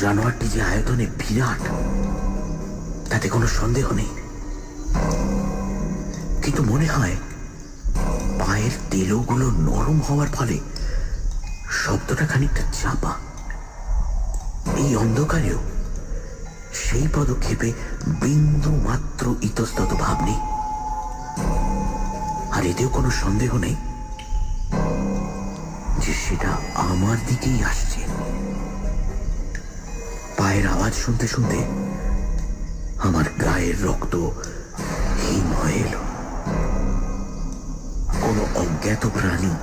S1: জানোয়ারটি যে আয়তনে বিরাট, তাতে কোনো সন্দেহ নেই, কিন্তু মনে হয় পায়ের তেলোগুলো নরম হওয়ার ফলে শব্দটা খানিকটা চাপা। এই অন্ধকারেও সেই পদক্ষেপে বিন্দু মাত্র ইতস্তত ভাব নেই, আর এতেও কোনো সন্দেহ নেই যে সেটা আমার দিকেই আসছে। পায়ের আওয়াজ শুনতে শুনতে আমার গায়ের রক্ত হিম হয়ে এলো। কোন অজ্ঞাত প্রাণী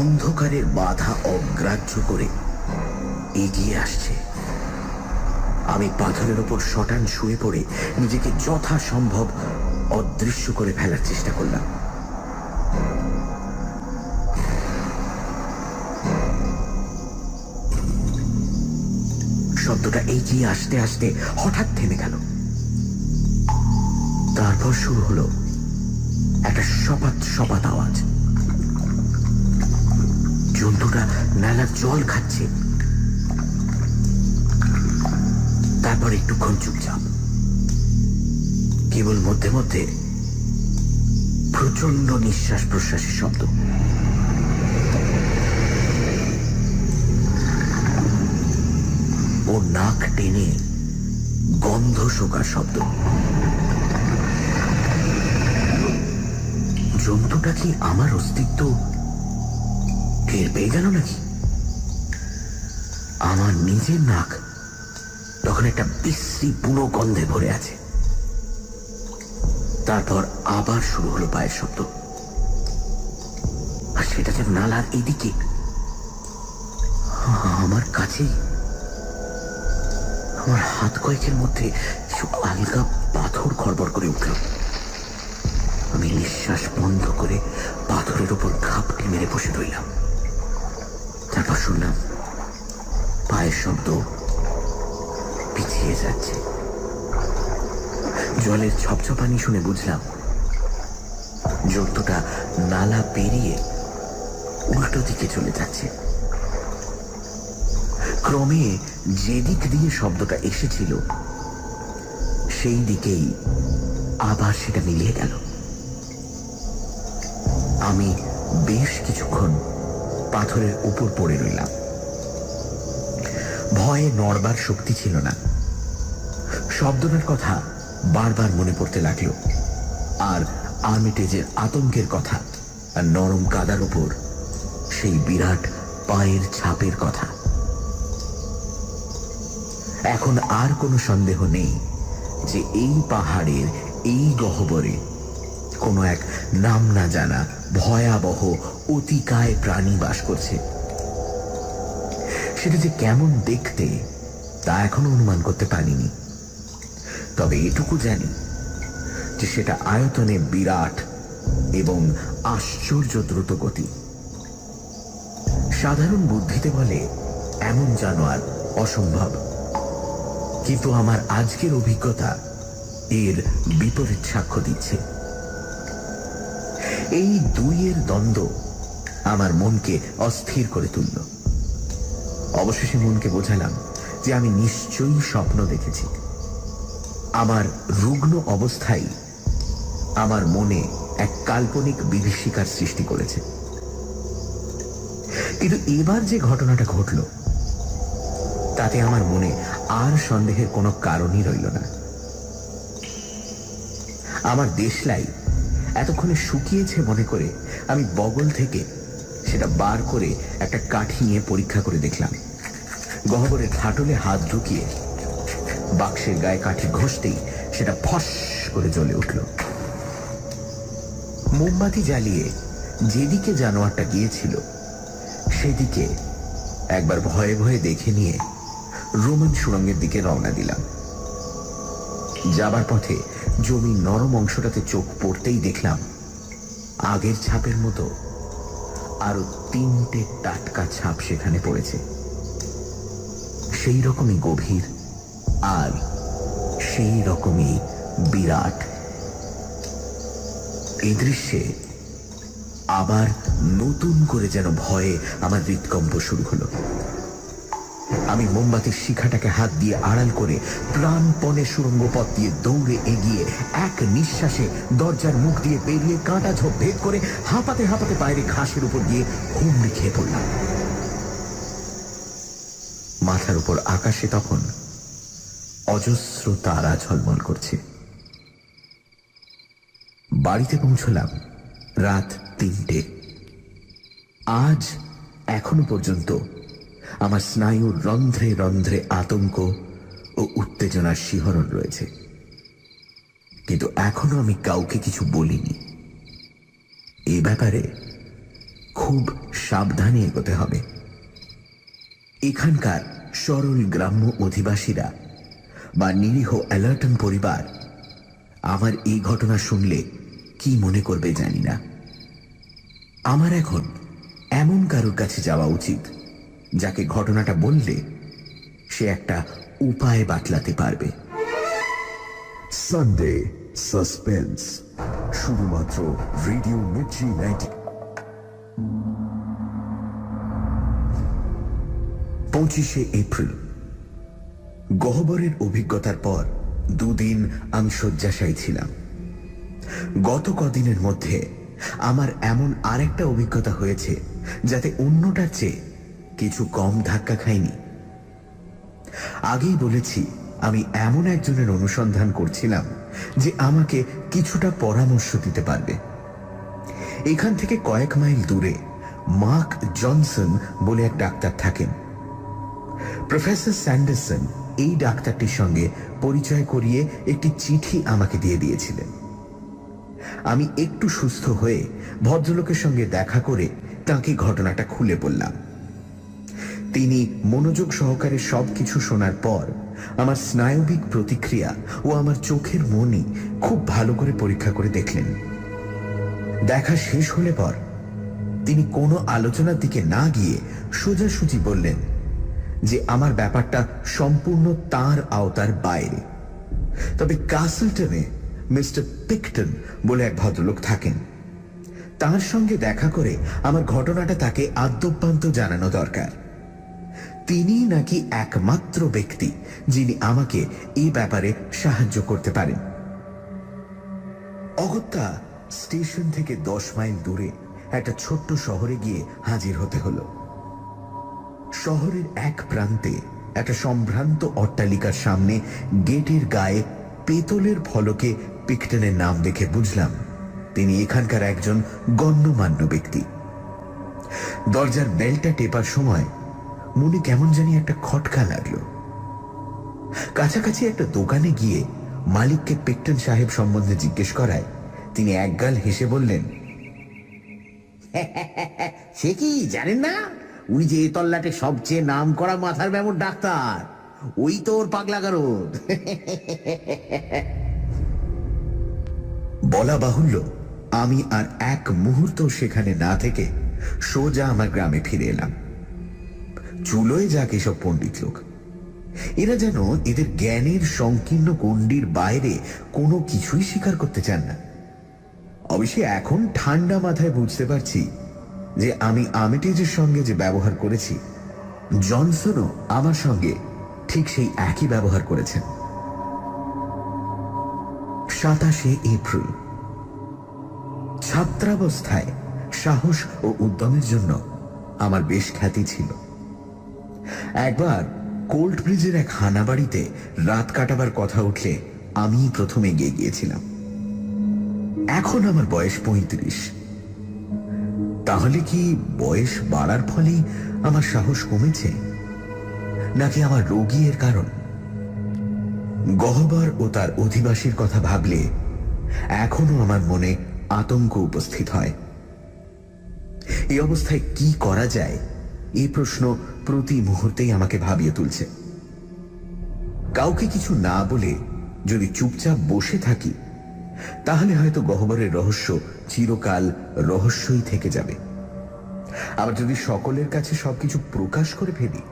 S1: অন্ধকারের বাধা অগ্রাহ্য করে এগিয়ে আসছে। আমি পাথরের ওপর শটান শুয়ে পড়ে নিজেকে যথাসম্ভব অদৃশ্য করে ফেলার চেষ্টা করলাম। শব্দটা এগিয়ে আসতে আসতে হঠাৎ থেমে গেল। তারপর শুরু হলো একটা সপাত সপাত আওয়াজ। জন্তুটা নালার জল খাচ্ছে। তারপর একটুক্ষণ চুপচাপ, কেবল মধ্যে মধ্যে প্রচন্ড নিঃশ্বাস প্রশ্বাসের শব্দ। ও নাক টেনে গন্ধ শোকার শব্দ। জন্তুটা কি আমার অস্তিত্ব টের পেয়ে গেল নাকি? আমার নিজের নাক তখন একটা বিশ্রী বুনো গন্ধে ভরে আছে। তারপর আবার শুরু হলো পায়ের শব্দ, আর সেটা যে নালার এদিকে, আমার কাছেই। আমার হাত কয়েকের মধ্যে আলগা পাথর খড়বড় করে উঠল। আমি নিঃশ্বাস বন্ধ করে পাথরের উপর ঘাপটি মেরে বসে রইলাম। তারপর শুনলাম পায়ের শব্দ পিছিয়ে যাচ্ছে। জলের ছপছপানি শুনে বুঝলাম জন্তুটা নালা পেরিয়ে উল্টো দিকে চলে যাচ্ছে। ক্রমে যেদিক দিয়ে শব্দটা এসেছিল সেই দিকেই আবার সেটা মিলিয়ে গেল। আমি বেশ কিছুক্ষণ পাথরের উপর পড়ে রইলাম। ভয়ে নড়বার শক্তি ছিল না। শব্দটার কথা বারবার মনে পড়তে লাগলো, আর আর্মিটেজের আতঙ্কের কথা, আর নরম কাদার উপর সেই বিরাট পায়ের ছাপের কথা। এখন আর কোনো সন্দেহ নেই যে এই পাহাড়ের এই গহ্বরে কোনো এক নাম না জানা ভয়াবহ অতিকায় প্রাণী বাস করছে। সেটা যে কেমন দেখতে তা এখনো অনুমান করতে পারিনি, তবে এটুকু জানি যে সেটা আয়তনে বিরাট এবং আশ্চর্য দ্রুত গতি। সাধারণ বুদ্ধিতে বলে এমন জানোয়ার অসম্ভব, কিন্তু আমার আজকের অভিজ্ঞতা এর বিপরীত সাক্ষ্য দিচ্ছে। এই দুইয়ের দ্বন্দ্ব আমার মনকে অস্থির করে তুলল। অবশেষে মনকে বোঝালাম যে আমি নিশ্চয়ই স্বপ্ন দেখেছি। আমার রুগ্ন অবস্থায় আমার মনে এক কাল্পনিক বিভীষিকার সৃষ্টি করেছে। কিন্তু এবার যে ঘটনাটা ঘটল তাতে আমার মনে আর সন্দেহের কোনো কারণই রইল না। আমার দেশলাই এতক্ষণে শুকিয়েছে মনে করে আমি বগল থেকে সেটা বার করে একটা কাঠি নিয়ে পরীক্ষা করে দেখলাম। গহ্বরের ফাটলে হাত ঢুকিয়ে বাক্সের গায়ে কাঠি ঘষতেই সেটা ফস করে জ্বলে উঠল। মোমবাতি জ্বালিয়ে যেদিকে জানোয়ারটা গিয়েছিল সেদিকে একবার ভয়ে ভয়ে দেখে নিয়ে রোমান সুড়ঙ্গের দিকে রওনা দিলাম। যাবার পথে জমির নরম অংশটাতে চোখ পড়তেই দেখলাম আগের ছাপের মতো আরো 3টে টাটকা ছাপ সেখানে পড়েছে, সেই রকমই গভীর আর সেই রকমই বিরাট। এই দৃশ্যে আবার নতুন করে যেন ভয়ে আমার হৃৎকম্প শুরু হলো। আমি মোমবাতির শিখাটাকে হাত দিয়ে আড়াল করে প্রাণপণে সুড়ঙ্গ পথ দিয়ে দৌড়ে এগিয়ে এক নিঃশ্বাসে দরজার মুখ দিয়ে বেরিয়ে কাঁটা ঝোপ ভেদ করে হাঁপাতে হাঁপাতে বাইরে ঘাসের উপর গিয়ে হুমড়ি খেয়ে পড়লাম। মাথার উপর আকাশে তখন অজস্র তারা ঝলমল করছে। বাড়িতে পৌঁছলাম রাত 3টে। আজ এখনো পর্যন্ত আমার স্নায়ুর রন্ধ্রে রন্ধ্রে আতঙ্ক ও উত্তেজনার শিহরণ রয়েছে, কিন্তু এখনো আমি কাউকে কিছু বলিনি। এই ব্যাপারে খুব সাবধানে এগোতে হবে। এখানকার সরল গ্রাম্য অধিবাসীরা বা নিরীহ অ্যালার্টন পরিবার আমার এই ঘটনা শুনলে কি মনে করবে জানি না। আমার এখন এমন কারোর কাছে যাওয়া উচিত যাকে ঘটনাটা বললে সে একটা উপায় বাতলাতে পারবে।
S2: সানডে সাসপেন্স, শুধুমাত্র রেডিও মির্চি 90।
S1: 25শে এপ্রিল। গহ্বরের অভিজ্ঞতার পর 2 দিন আমি শয্যাশায়ী ছিলাম। গত কদিনের মধ্যে আমার এমন আরেকটা অভিজ্ঞতা হয়েছে যাতে অন্যটার চেয়ে কিছু কম ধাক্কা খাইনি। আগেই বলেছি আমি এমন একজনের অনুসন্ধান করছিলাম যে আমাকে কিছুটা পরামর্শ দিতে পারবে। এখান থেকে কয়েক মাইল দূরে মার্ক জনসন বলে এক ডাক্তার থাকেন। প্রফেসর স্যান্ডারসন এই ডাক্তারটির সঙ্গে পরিচয় করিয়ে একটি চিঠি আমাকে দিয়ে দিয়েছিলেন। আমি একটু সুস্থ হয়ে ভদ্রলোকের সঙ্গে দেখা করে তাঁকে ঘটনাটা খুলে বললাম। তিনি মনোযোগ সহকারে সবকিছু শোনার পর আমার স্নায়বিক প্রতিক্রিয়া ও আমার চোখের মনি খুব ভালো করে পরীক্ষা করে দেখলেন। দেখা শেষ হলে পর তিনি কোনো আলোচনার দিকে না গিয়ে সোজাসুজি বললেন যে আমার ব্যাপারটা সম্পূর্ণ তার আওতার বাইরে, তবে কাসলটনে মিস্টার পিকটন বলে এক ভদ্রলোক থাকেন, তার সঙ্গে দেখা করে আমার ঘটনাটা তাকে আদ্যোপান্ত জানানো দরকার। তিনি নাকি একমাত্র ব্যক্তি যিনি আমাকে এই ব্যাপারে সাহায্য করতে পারেন। অগত্যা স্টেশন থেকে 10 মাইল দূরে একটা ছোট্ট শহরে গিয়ে হাজির হতে হলো। শহরের এক প্রান্তে একটা সম্ভ্রান্ত অট্টালিকার সামনে গেটের গায়ে পেতলের ফলকে পিকটনের নাম দেখে বুঝলাম তিনি এখানকার একজন গণ্যমান্য ব্যক্তি। দরজার বেলটা টেপার সময় মনে কেমন জানি একটা খটকা লাগলো। কাছাকাছি একটা দোকানে গিয়ে মালিককে পিকটন সাহেব সম্বন্ধে জিজ্ঞেস করায় তিনি একগাল হেসে বললেন, সে কি জানেন না, উনি যে এ তল্লাটে সবচেয়ে নাম করা মাথার ব্যামোর ডাক্তার, ওই তো ওর পাগলা গারদ। বলা বাহুল্য আমি আর এক মুহূর্ত সেখানে না থেকে সোজা আমার গ্রামে ফিরে এলাম। চুলোয় যাক এসব পণ্ডিত লোক, এরা যেন এদের জ্ঞানের সংকীর্ণ গণ্ডির বাইরে কোনো কিছুই স্বীকার করতে চান না। অবশ্যই এখন ঠান্ডা মাথায় বুঝতে পারছি যে আমি আর্মিটেজের সঙ্গে যে ব্যবহার করেছি, জনসনও আমার সঙ্গে ঠিক সেই একই ব্যবহার করেছেন। 27 এপ্রিল। ছাত্রাবস্থায় সাহস ও উদ্যমের জন্য আমার বেশ খ্যাতি ছিল। একবার কোল্ড ব্রিজের এক হানাবাড়িতে রাত কাটাবার কথা উঠলে আমি প্রথম এগিয়ে গিয়েছিলাম। এখন আমার বয়স 35। তাহলে কি বয়স বাড়ার ফলেই আমার সাহস কমেছে, নাকি আমার রোগী এর কারণ? গহ্বর ও তার অধিবাসীর কথা ভাবলে এখনো আমার মনে আতঙ্ক উপস্থিত হয়। এই অবস্থায় কি করা যায়, এই প্রশ্ন প্রতি মুহূর্তেই আমাকে ভাবিয়ে তুলছে। কাউকে কিছু না বলে যদি চুপচাপ বসে থাকি, তাহলে হয়তো গহ্বরের রহস্য চিরকাল রহস্যই থেকে যাবে। আবার যদি সকলের কাছে সবকিছু প্রকাশ করে ফেলি,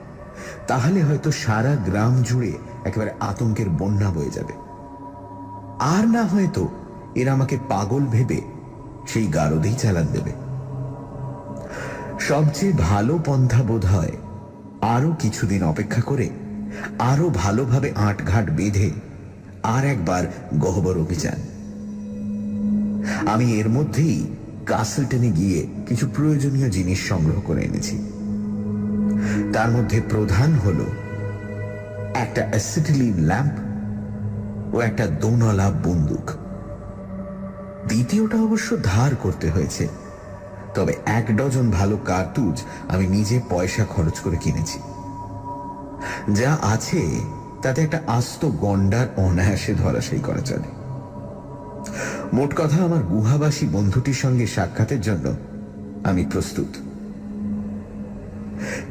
S1: তাহলে হয়তো সারা গ্রাম জুড়ে একেবারে আতঙ্কের বন্যা বয়ে যাবে। আর না হয়তো এরা আমাকে পাগল ভেবে সেই গারদেই চালান দেবে। সবচেয়ে ভালো পন্থা বোধ হয় আরো কিছুদিন অপেক্ষা করে আরো ভালোভাবে আঁটঘাট বেঁধে আর একবার গহ্বর অভিযান। আমি এর মধ্যেই কাসলটনে গিয়ে কিছু প্রয়োজনীয় জিনিস সংগ্রহ করে এনেছি। তার মধ্যে প্রধান হল একটা অ্যাসিটিলিন ল্যাম্প ও একটা দোনলা বন্দুক। দ্বিতীয়টা অবশ্য ধার করতে হয়েছে, তবে 1 ডজন ভালো কার্তুজ আমি নিজে পয়সা খরচ করে কিনেছি। যা আছে তাতে একটা আস্ত গন্ডার অনায়াসে ধরাশায়ী করা চলে। মোট কথা, আমার গুহাবাসী বন্ধুটির সঙ্গে সাক্ষাতের জন্য আমি প্রস্তুত।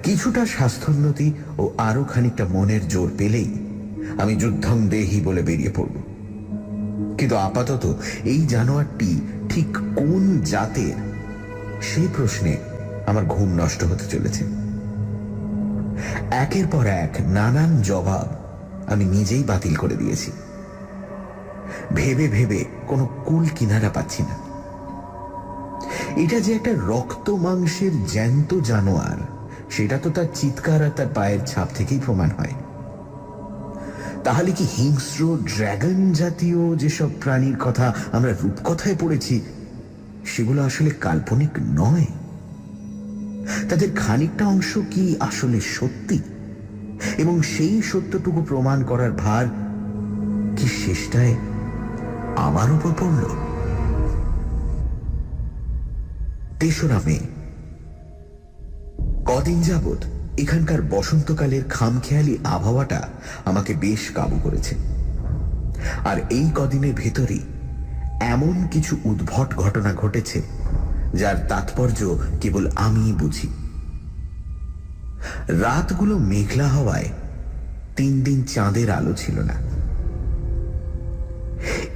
S1: কিছুটা স্বাস্থ্যোন্নতি ও আরো খানিকটা মনের জোর পেলেই আমি যুদ্ধং দেহি বলে বেরিয়ে পড়ব। কিন্তু আপাতত এই জানোয়ারটি ঠিক কোন জাতের, সেই প্রশ্নে আমার ঘুম নষ্ট হতে চলেছে। একের পর এক নানান জবাব আমি নিজেই বাতিল করে দিয়েছি। ভেবে ভেবে কোনো কুল কিনারা পাচ্ছি না। এটা যে একটা রক্ত মাংসের জ্যান্ত জানোয়ার, সেটা তো তার চিৎকার আর তার পায়ের ছাপ থেকেই প্রমাণ হয়। তাহলে কি হিংস্র ড্রাগন জাতীয় যেসব প্রাণীর কথা আমরা রূপকথায় পড়েছি, সেগুলো আসলে কাল্পনিক নয়? তাদের খানিকটা অংশ কি আসলে সত্যি? এবং সেই সত্যটুকু প্রমাণ করার ভার কি শেষটায় আমার উপর পড়ল? 3রা মে। কদিন যাবৎ এখানকার বসন্তকালের খামখেয়ালি আবহাওয়াটা আমাকে বেশ কাবু করেছে। আর এই কদিনের ভেতরই এমন কিছু উদ্ভট ঘটনা ঘটেছে যার তাৎপর্য কেবল আমিই বুঝি। রাতগুলো মেঘলা হওয়ায় 3 দিন চাঁদের আলো ছিল না।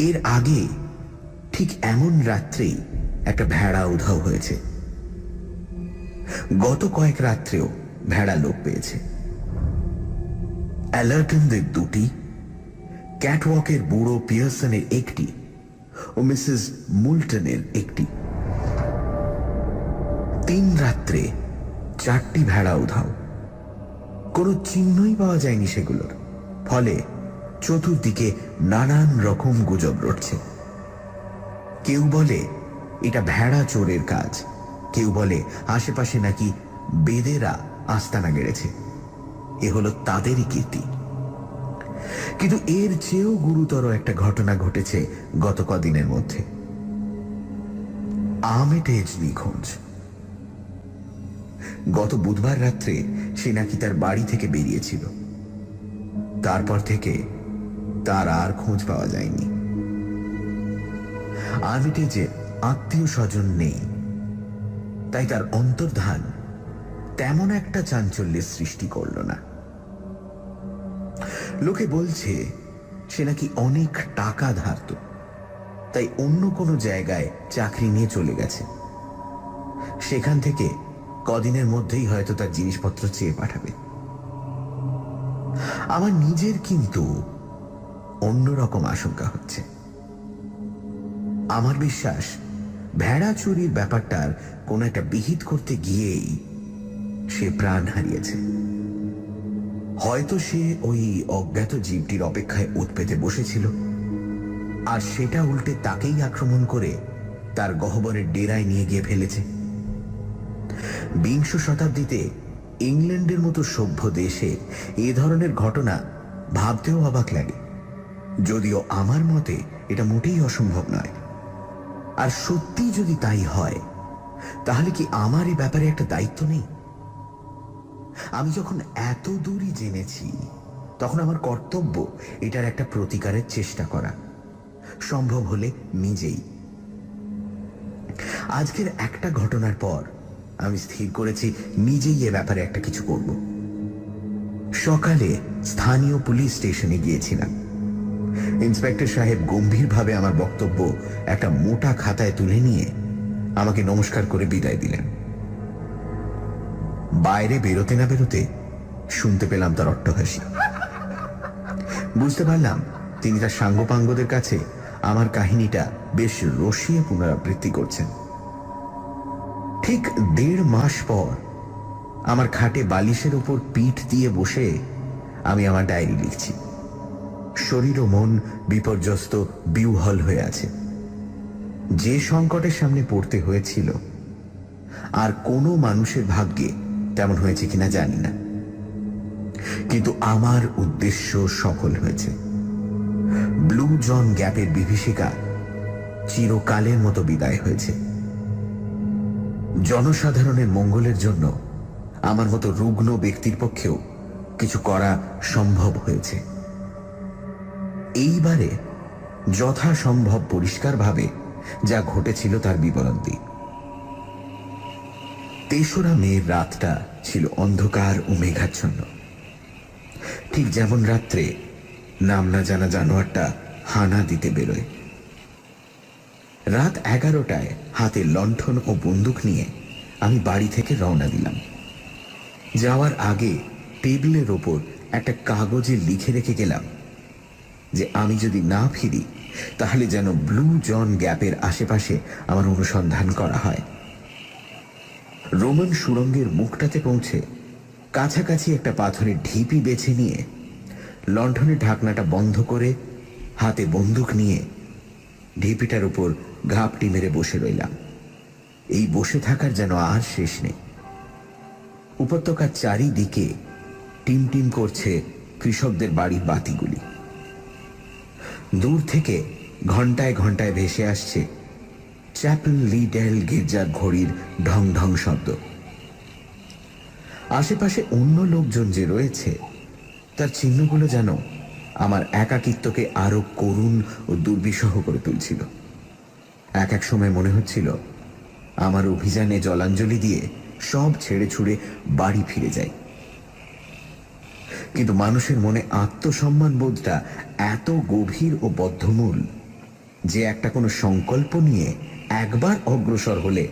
S1: এর আগে ঠিক এমন রাত্রেই একটা ভেড়া উধাও হয়েছে। গত কয়েক রাত্রেও ভেড়া লোপ পেয়েছে। অ্যালার্টনদের 2টি, ক্যাটওয়াকের বুড়ো পিয়ারসনের 1টি ও মিসেস মুলটনের 1টি। 3 রাত্রে 4টি ভেড়া উধাও। কোনো চিহ্নই পাওয়া যায়নি সেগুলোর। ফলে চতুর্দিকে নানান রকম গুজব রটছে। কেউ বলে এটা ভেড়া চোরের কাজ, কেউ বলে আশেপাশে নাকি বেদেরা আস্তানা গেড়েছে। এ হলো তাদেরই কীর্তি। কিন্তু এর চেয়েও গুরুতর একটা ঘটনা ঘটেছে গত কদিনের মধ্যে। আর্মিটেজ নিখোঁজ। গত বুধবার রাত্রে সে নাকি তার বাড়ি থেকে বেরিয়েছিল। তারপর থেকে তার আর খোঁজ পাওয়া যায়নি। আর্মিটেজে আত্মীয় স্বজন নেই, তাই তার অন্তর্ধান তেমন একটা চাঞ্চল্যের সৃষ্টি করল না। লোকে বলছে সে নাকি অনেক টাকা ধারত, তাই অন্য কোনো জায়গায় চাকরি নিয়ে চলে গেছে। সেখান থেকে কদিনের মধ্যেই হয়তো তার জিনিসপত্র চেয়ে পাঠাবে। আমার নিজের কিন্তু অন্যরকম আশঙ্কা হচ্ছে। আমার বিশ্বাস ভেড়া চুরির ব্যাপারটার কোন একটা বিহিত করতে গিয়েই সে প্রাণ হারিয়েছে। হয়তো সে ওই অজ্ঞাত জীবটির অপেক্ষায় ওত পেতে বসেছিল, আর সেটা উল্টে তাকেই আক্রমণ করে তার গহ্বরের ডেরায় নিয়ে গিয়ে ফেলেছে। বিংশ শতাব্দীতে ইংল্যান্ডের মতো সভ্য দেশে এ ধরনের ঘটনা ভাবতেও অবাক লাগে, যদিও আমার মতে এটা মোটেই অসম্ভব নয়। আর সত্যি যদি তাই হয়, তাহলে কি আমার এই ব্যাপারে একটা দায়িত্ব নেই? আমি যখন এত দূরই জেনেছি, তখন আমার কর্তব্য এটার একটা প্রতিকারের চেষ্টা করা, সম্ভব হলে নিজেই। আজকের একটা ঘটনার পর আমি স্থির করেছি নিজেই এ ব্যাপারে একটা কিছু করব। সকালে স্থানীয় পুলিশ স্টেশনে গিয়েছিলাম। ইন্সপেক্টর সাহেব গম্ভীরভাবে আমার বক্তব্য একটা মোটা খাতায় তুলে নিয়ে আমাকে নমস্কার করে বিদায় দিলেন। বাইরে বেরোতে না বেরোতে শুনতে পেলাম তার অট্টহাসি। বুঝতে পারলাম তিনি তার সাঙ্গপাঙ্গদের কাছে আমার কাহিনীটা বেশ রসিয়ে পুনরাবৃত্তি করছেন। ঠিক 1.5 মাস পর আমার খাটে বালিশের উপর পিঠ দিয়ে বসে আমি আমার ডায়েরি লিখছি। শরীর ও মন বিপর্যস্ত, বিহ্বল হয়ে আছে। যে সংকটের সামনে পড়তে হয়েছিল, আর কোনো মানুষের ভাগ্যে তেমন হয়েছে কিনা জানি না, কিন্তু আমার উদ্দেশ্য সফল হয়েছে। ব্লু জন গ্যাপের বিভীষিকা চিরকালের মতো বিদায় হয়েছে। জনসাধারণের মঙ্গলের জন্য আমার মতো রুগ্ন ব্যক্তির পক্ষেও কিছু করা সম্ভব হয়েছে। এইবারে যথাসম্ভব পরিষ্কারভাবে যা ঘটেছিল তার বিবরণ দিই। 3রা মের রাতটা ছিল অন্ধকার ও মেঘাচ্ছন্ন, ঠিক যেমন রাত্রে নাম না জানা জানোয়ারটা হানা দিতে বেরোয়। রাত 11টায় হাতে লণ্ঠন ও বন্দুক নিয়ে আমি বাড়ি থেকে রওনা দিলাম। যাওয়ার আগে টেবিলের ওপর একটা কাগজে লিখে রেখে গেলাম যে আমি যদি না ফিরি, তাহলে যেন ব্লু জন গ্যাপের আশেপাশে আমার অনুসন্ধান করা হয়। রোমান সুড়ঙ্গের মুখটাতে পৌঁছে কাছাকাছি একটা পাথরের ঢিপি বেছে নিয়ে লণ্ঠনের ঢাকনাটা বন্ধ করে হাতে বন্দুক নিয়ে ঢিপিটার উপর ঘাপটি মেরে বসে রইলাম। এই বসে থাকার যেন আর শেষ নেই। উপত্যকার চারিদিকে টিমটিম করছে কৃষকদের বাড়ির বাতিগুলি। দূর থেকে ঘন্টায় ঘন্টায় ভেসে আসছে চ্যাপেল লিডেল গির্জার ঘড়ির ঢং ঢং শব্দ। আশেপাশে অন্য লোকজন যে রয়েছে, তার চিহ্নগুলো যেন আমার একাকিত্বকে আরো করুণ ও দুর্বিষহ করে তুলছিল। এক এক সময় মনে হচ্ছিল আমার অভিযানে জলাঞ্জলি দিয়ে সব ছেড়ে ছুড়ে বাড়ি ফিরে যাই। কিন্তু মানুষের মনে আত্মসম্মান বোধটা এত গভীর ও বদ্ধমূল যে একটা কোনো সংকল্প নিয়ে একবার অগ্রসর হলে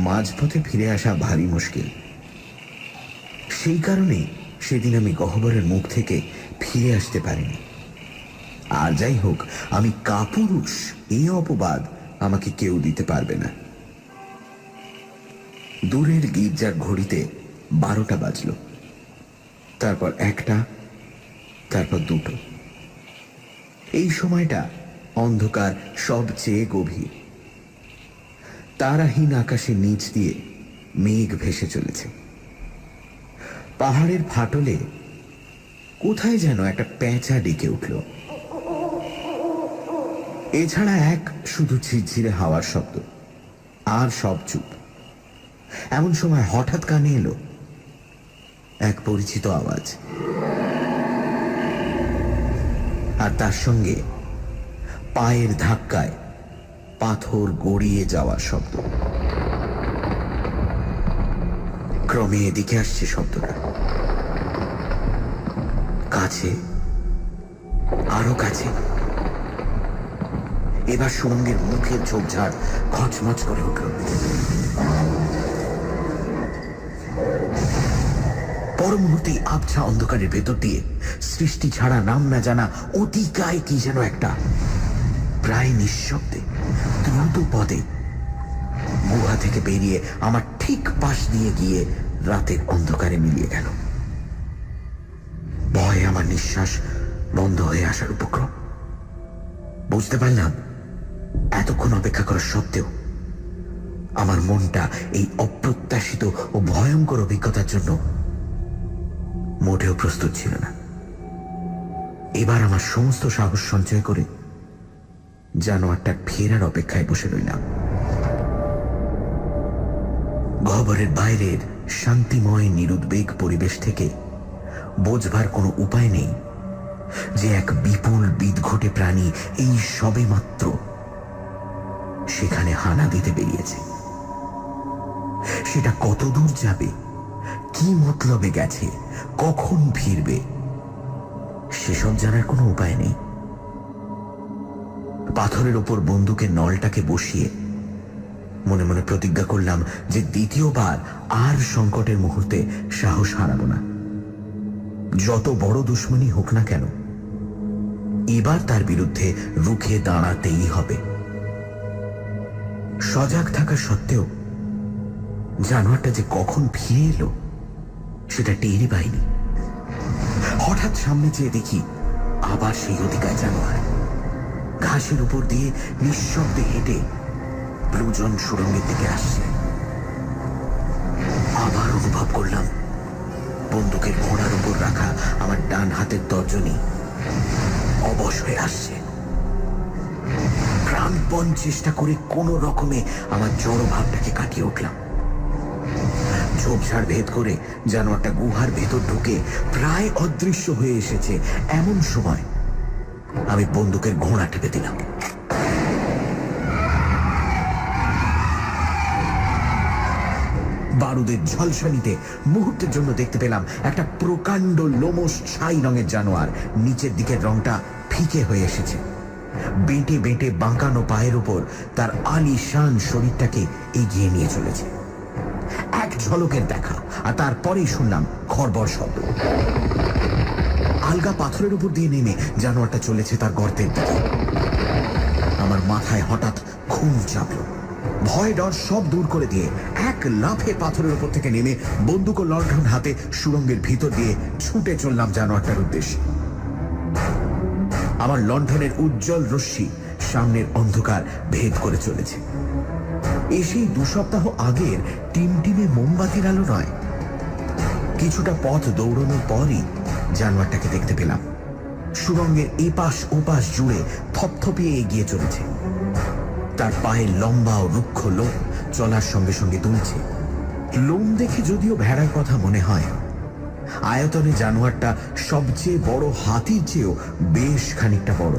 S1: মাঝপথে ফিরে আসা ভারী মুশকিল। সেই কারণে সেদিন আমি গহ্বরের মুখ থেকে ফিরে আসতে পারিনি। আর যাই হোক, আমি কাপুরুষ এই অপবাদ আমাকে কেউ দিতে পারবে না। দূরের গির্জার ঘড়িতে 12টা বাজল, তারপর 1টা, তারপর 2টো। এই সময়টা অন্ধকার সবচেয়ে গভীর। তারাহীন আকাশের নিচ দিয়ে মেঘ ভেসে চলেছে। পাহাড়ের ফাটলে কোথায় যেন একটা পেঁচা ডেকে উঠল। এছাড়া এক শুধু ঝিরঝিরে হাওয়ার শব্দ, আর সব চুপ। এমন সময় হঠাৎ কানে এলো এক পরিচিত আওয়াজ, আর তার সঙ্গে পায়ের ধাক্কায় পাথর গড়িয়ে যাওয়ার শব্দ। ক্রমে এদিকে আসছে শব্দটা, কাছে, আরো কাছে। এবার সুরঙ্গের মুখের ঝোপঝাড় খচমচ করে উঠল। পর মুহূর্তেই আবছা অন্ধকারের ভেতর দিয়ে সৃষ্টি ছাড়া নাম না জানা অতিকায় কি যেন একটা প্রায় নিঃশব্দে দ্রুত পদে গুহা থেকে বেরিয়ে আমার ঠিক পাশ দিয়ে গিয়ে রাতের অন্ধকারে মিলিয়ে গেল। ভয়ে আমার নিঃশ্বাস বন্ধ হয়ে আসার উপক্রম। বুঝতে পারলাম এতক্ষণ অপেক্ষা করার সত্ত্বেও আমার মনটা এই অপ্রত্যাশিত ও ভয়ঙ্কর অভিজ্ঞতার জন্য মোটেও প্রস্তুত ছিল না। এবার আমার সমস্ত সাহস সঞ্চয় করে জানোয়ারটার ফেরার অপেক্ষায় বসে রইলাম। গহ্বরের বাইরের শান্তিময় নিরুদ্বেগ পরিবেশ থেকে বোঝবার কোনো উপায় নেই যে এক বিপুল বিদঘটে প্রাণী এই সবে মাত্র সেখানে হানা দিতে বেরিয়েছে। সেটা কত দূর যাবে, কি মতলবে গেছে, কখন ফিরবে, সেসব জানার কোনো উপায় নেই। পাথরের ওপর বন্দুকের নলটাকে বসিয়ে মনে মনে প্রতিজ্ঞা করলাম যে দ্বিতীয়বার আর সংকটের মুহূর্তে সাহস হারাবো না। যত বড় দুশ্মনী হোক না কেন, এবার তার বিরুদ্ধে রুখে দাঁড়াতেই হবে। সজাগ থাকা সত্ত্বেও জানোয়ারটা যে কখন ফিরে এলো সেটা টেরই পাইনি। হঠাৎ সামনে চেয়ে দেখি আবার সেই অধিকায় জানোয়ার ঘাসের উপর দিয়ে নিঃশব্দে হেঁটে ব্লুজন সুড়ঙ্গের দিকে আসছে। আবার অনুভব করলাম বন্দুকের ঘোড়ার উপর রাখা আমার ডান হাতের তর্জনী অবশ হয়ে আসছে। প্রাণপণ চেষ্টা করে কোনো রকমে আমার জড় ভাবটাকে কাটিয়ে উঠলাম। ঝোপঝাড় ভেদ করে জানোয়ারটা গুহার ভেতর ঢুকে প্রায় অদৃশ্য হয়ে এসেছে। এমন সময় আমি বন্দুকের ঘোড়া টেপে দিলাম। বারুদের ঝলসানিতে মুহূর্তের জন্য দেখতে পেলাম একটা প্রকাণ্ড লোমশ ছাই রঙের জানোয়ার নিচের দিকের রংটা ফিকে হয়ে এসেছে। বেঁটে বেঁটে বাঁকানো পায়ের উপর তার আলিশান শরীরটাকে এগিয়ে নিয়ে চলেছে। এক ঝলকের দেখা, আর তারপরেই শুনলাম খড়বড় শব্দ। আলগা পাথরের উপর দিয়ে নেমে জানোয়ারটা চলেছে তার গর্তের দিকে। আমার মাথায় হঠাৎ ঘুম চাপল। ভয় ডর সব দূর করে দিয়ে এক লাফে পাথরের উপর থেকে নেমে বন্দুক ও লণ্ঠন হাতে সুড়ঙ্গের ভিতর দিয়ে ছুটে চললাম জানোয়ারটার উদ্দেশ্যে। আমার লণ্ঠনের উজ্জ্বল রশ্মি সামনের অন্ধকার ভেদ করে চলেছে। এসেই 2 সপ্তাহ আগের টিমটিমে মোমবাতির আলো নয়। কিছুটা পথ দৌড়ানোর পরই জানোয়ারটাকে দেখতে পেলাম সুড়ঙ্গের এপাশ ওপাশ জুড়ে থপথপিয়ে এগিয়ে চলেছে। তার পায়ের লম্বা ও রুক্ষ লোম চলার সঙ্গে সঙ্গে দুলছে। লোম দেখে যদিও ভেড়ার কথা মনে হয়, আয়তনে জানোয়ারটা সবচেয়ে বড় হাতির চেয়েও বেশ খানিকটা বড়,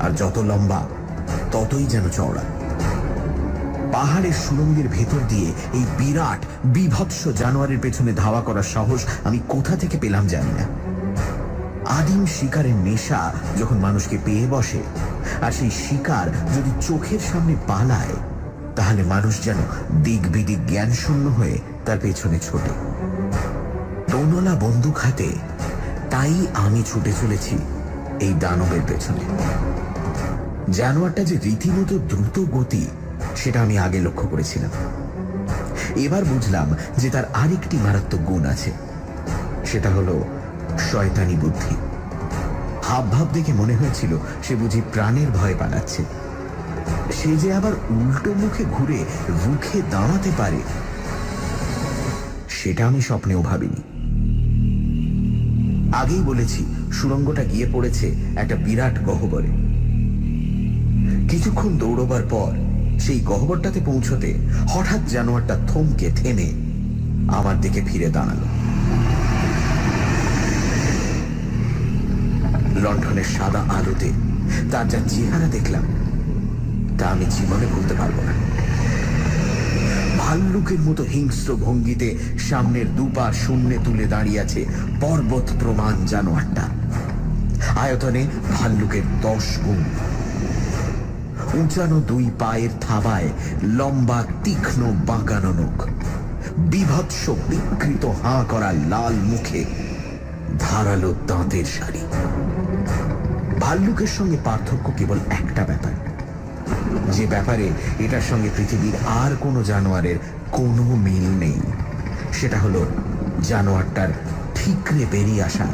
S1: আর যত লম্বা ততই যেন চওড়া। পাহাড়ের সুড়ঙ্গের ভেতর দিয়ে এই বিরাট বিভৎস জানোয়ারের পেছনে ধাওয়া করার সাহস আমি কোথা থেকে পেলাম জানি না। আদিম শিকারের নেশা যখন মানুষকে পেয়ে বসে, আর সেই শিকার যদি চোখের সামনে পালায়, তাহলে মানুষ যেন দিক বিদিক জ্ঞান শূন্য হয়ে তার পেছনে ছোটে। দোনলা বন্দুক হাতে তাই আমি ছুটে চলেছি এই দানবের পেছনে। জানোয়ারটা যে রীতিমতো দ্রুত গতি সেটা আমি আগে লক্ষ্য করেছিলাম। এবার বুঝলাম যে তার আরেকটি মারাত্মক গুণ আছে, সেটা হলো শয়তানি বুদ্ধি। হাবভাব দেখে মনে হয়েছিল সে বুঝি প্রাণের ভয় পালাচ্ছে। সে যে আবার উল্টো মুখে ঘুরে রুখে দাঁড়াতে পারে, সেটা আমি স্বপ্নেও ভাবিনি। আগেই বলেছি সুড়ঙ্গটা গিয়ে পড়েছে একটা বিরাট গহ্বরে। কিছুক্ষণ দৌড়বার পর সেই গহ্বরটাতে পৌঁছতে হঠাৎ জানোয়ারটা থমকে থেমে আমার দিকে ফিরে দাঁড়ালো। লণ্ঠনের সাদা আলোতে তার যা চেহারা দেখলাম তা আমি জীবনে ভুলতে পারবো না। ভাল্লুকের মতো হিংস্র ভঙ্গিতে সামনের 2 পা শূন্যে তুলে দাঁড়িয়ে আছে পর্বত প্রমাণ জানোয়ারটা। আয়তনে ভাল্লুকের 10 গুণ। উঁচানো 2 পায়ের থাবায় লম্বা তীক্ষ্ণ বাঁকানো নখ, বিভৎস বিকৃত হাঁ করা লাল মুখে ধারালো দাঁতের সারি। ভাল্লুকের সঙ্গে পার্থক্য কেবল একটা ব্যাপার, যে ব্যাপারে এটার সঙ্গে পৃথিবীর আর কোনো জানোয়ারের কোনো মিল নেই। সেটা হলো জানোয়ারটার ঠিকরে বেরিয়ে আসা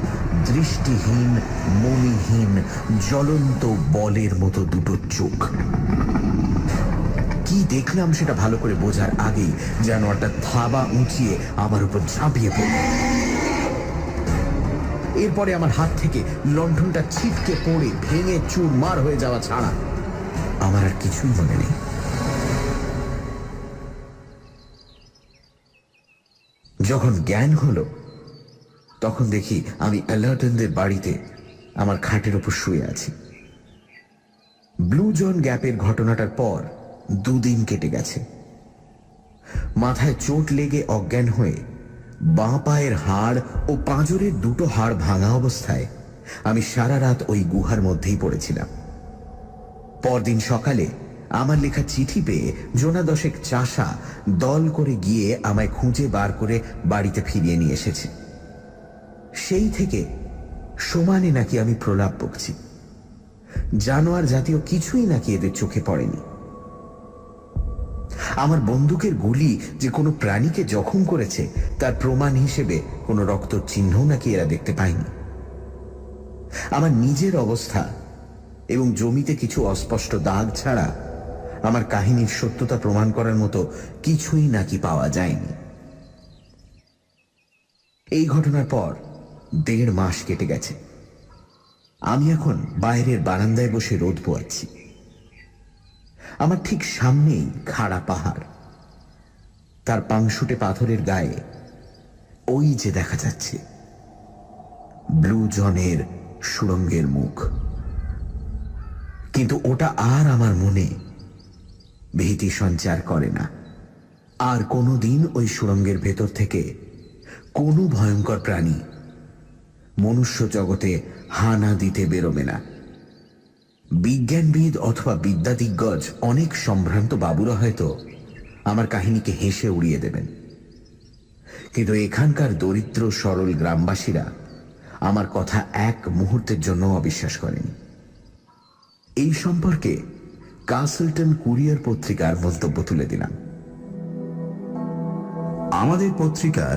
S1: দৃষ্টিহীন, মমিহীন, জ্বলন্ত বলের মতো দুটো চোখ। কি দেখলাম সেটা ভালো করে বোঝার আগেই জানোয়ারটা থাবা উঁচিয়ে আমার উপর ঝাঁপিয়ে পড়ল। এরপরে আমার হাত থেকে লণ্ঠনটা ছিটকে পড়ে ভেঙে চুরমার হয়ে যাওয়া ছাড়া আমার আর কিছুই মনে নেই। যখন জ্ঞান হলো তখন দেখি আমি অ্যালার্টনদের বাড়িতে আমার খাটের উপর শুয়ে আছি। ব্লু জন গ্যাপের ঘটনাটার পর 2 দিন কেটে গেছে। মাথায় চোট লেগে অজ্ঞান হয়ে বাঁ পায়ের হাড় ও পাঁজরের দুটো হাড় ভাঙা অবস্থায় আমি সারা রাত ওই গুহার মধ্যেই পড়েছিলাম। পরদিন সকালে আমার লেখা চিঠি পেয়ে জোনা 10 চাষা দল করে গিয়ে আমায় খুঁজে বার করে বাড়িতে ফিরিয়ে নিয়ে এসেছে। সেই থেকে সমানে নাকি আমি প্রলাপ বকছি। জানোয়ার জাতীয় কিছুই নাকি এদের চোখে পড়েনি। আমার বন্দুকের গুলি যে কোনো প্রাণীকে জখম করেছে তার প্রমাণ হিসেবে কোনো রক্তর চিহ্ন নাকি এরা দেখতে পায়নি। আমার নিজের অবস্থা এবং জমিতে কিছু অস্পষ্ট দাগ ছাড়া আমার কাহিনীর সত্যতা প্রমাণ করার মতো কিছুই নাকি পাওয়া যায়নি। এই ঘটনার পর 1.5 মাস কেটে গেছে। আমি এখন বাইরের বারান্দায় বসে রোদ পোয়াচ্ছি। আমার ঠিক সামনেই খাড়া পাহাড়, তার পাংশুটে পাথরের গায়ে ওই যে দেখা যাচ্ছে ব্লু জনের সুড়ঙ্গের মুখ। কিন্তু ওটা আর আমার মনে ভীতি সঞ্চার করে না। আর কোনোদিন ওই সুড়ঙ্গের ভেতর থেকে কোনো ভয়ঙ্কর প্রাণী মনুষ্য জগতে হানা দিতে বেরোবে না। বিজ্ঞানবিদ অথবা বিদ্যাদিগ্গজ অনেক সম্ভ্রান্ত বাবুরা হয়তো আমার কাহিনীকে হেসে উড়িয়ে দেবেন, কিন্তু এখানকার দরিদ্র সরল গ্রামবাসীরা আমার কথা এক মুহূর্তের জন্য অবিশ্বাস করেনি। এই সম্পর্কে কাসলটন কুরিয়ার পত্রিকার মন্তব্য তুলে দিলাম।
S3: আমাদের পত্রিকার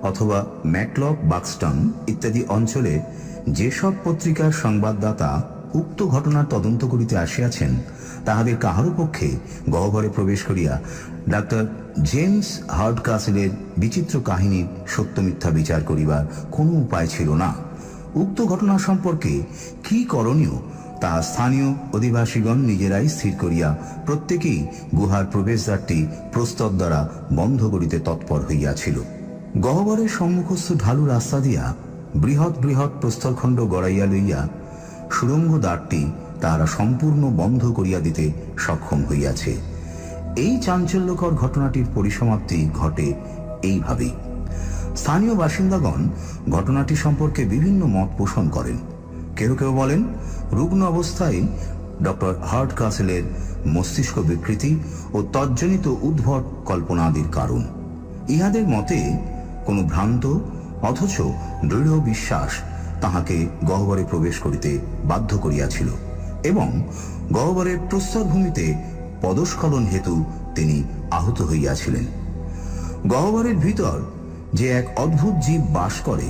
S3: অথবা ম্যাকলক, বাক্সটন ইত্যাদি অঞ্চলে যেসব পত্রিকার সংবাদদাতা উক্ত ঘটনার তদন্ত করিতে আসিয়াছেন তাহাদের কাহারও পক্ষে গহ্বরে প্রবেশ করিয়া ডাক্তার জেমস হার্ড কাসেলের বিচিত্র কাহিনীর সত্য মিথ্যা বিচার করিবার কোনো উপায় ছিল না। উক্ত ঘটনা সম্পর্কে কি করণীয় তা স্থানীয় অধিবাসীগণ নিজেরাই স্থির করিয়া প্রত্যেকেই গুহার প্রবেশদ্বারটি প্রস্তর দ্বারা বন্ধ করিতে তৎপর হইয়াছিল। গহ্বরের সম্মুখস্থ ঢালু রাস্তা দিয়া বৃহৎ বৃহৎ প্রস্তরখণ্ড গড়াইয়া লইয়া সুড়ঙ্গ দ্বারটি তাহারা সম্পূর্ণ বন্ধ করিয়া দিতে সক্ষম হইয়াছে। এই চাঞ্চল্যকর ঘটনাটির পরিসমাপ্তি ঘটে এইভাবেই। স্থানীয় বাসিন্দাগণ ঘটনাটি সম্পর্কে বিভিন্ন মত পোষণ করেন। কেউ কেউ বলেন রুগ্ন অবস্থায় ডক্টর হার্ড কাসেলের মস্তিষ্ক বিকৃতি ও তজ্জনিত উদ্ভট কল্পনাদির কারণ। ইহাদের মতে কোনো ভ্রান্ত অথচ দৃঢ় বিশ্বাস তাহাকে গহ্বরে প্রবেশ করিতে বাধ্য করিয়াছিল এবং গহ্বরের প্রস্তরভূমিতে পদস্খলন হেতু তিনি আহত হইয়াছিলেন। গহ্বরের ভিতর যে এক অদ্ভুত জীব বাস করে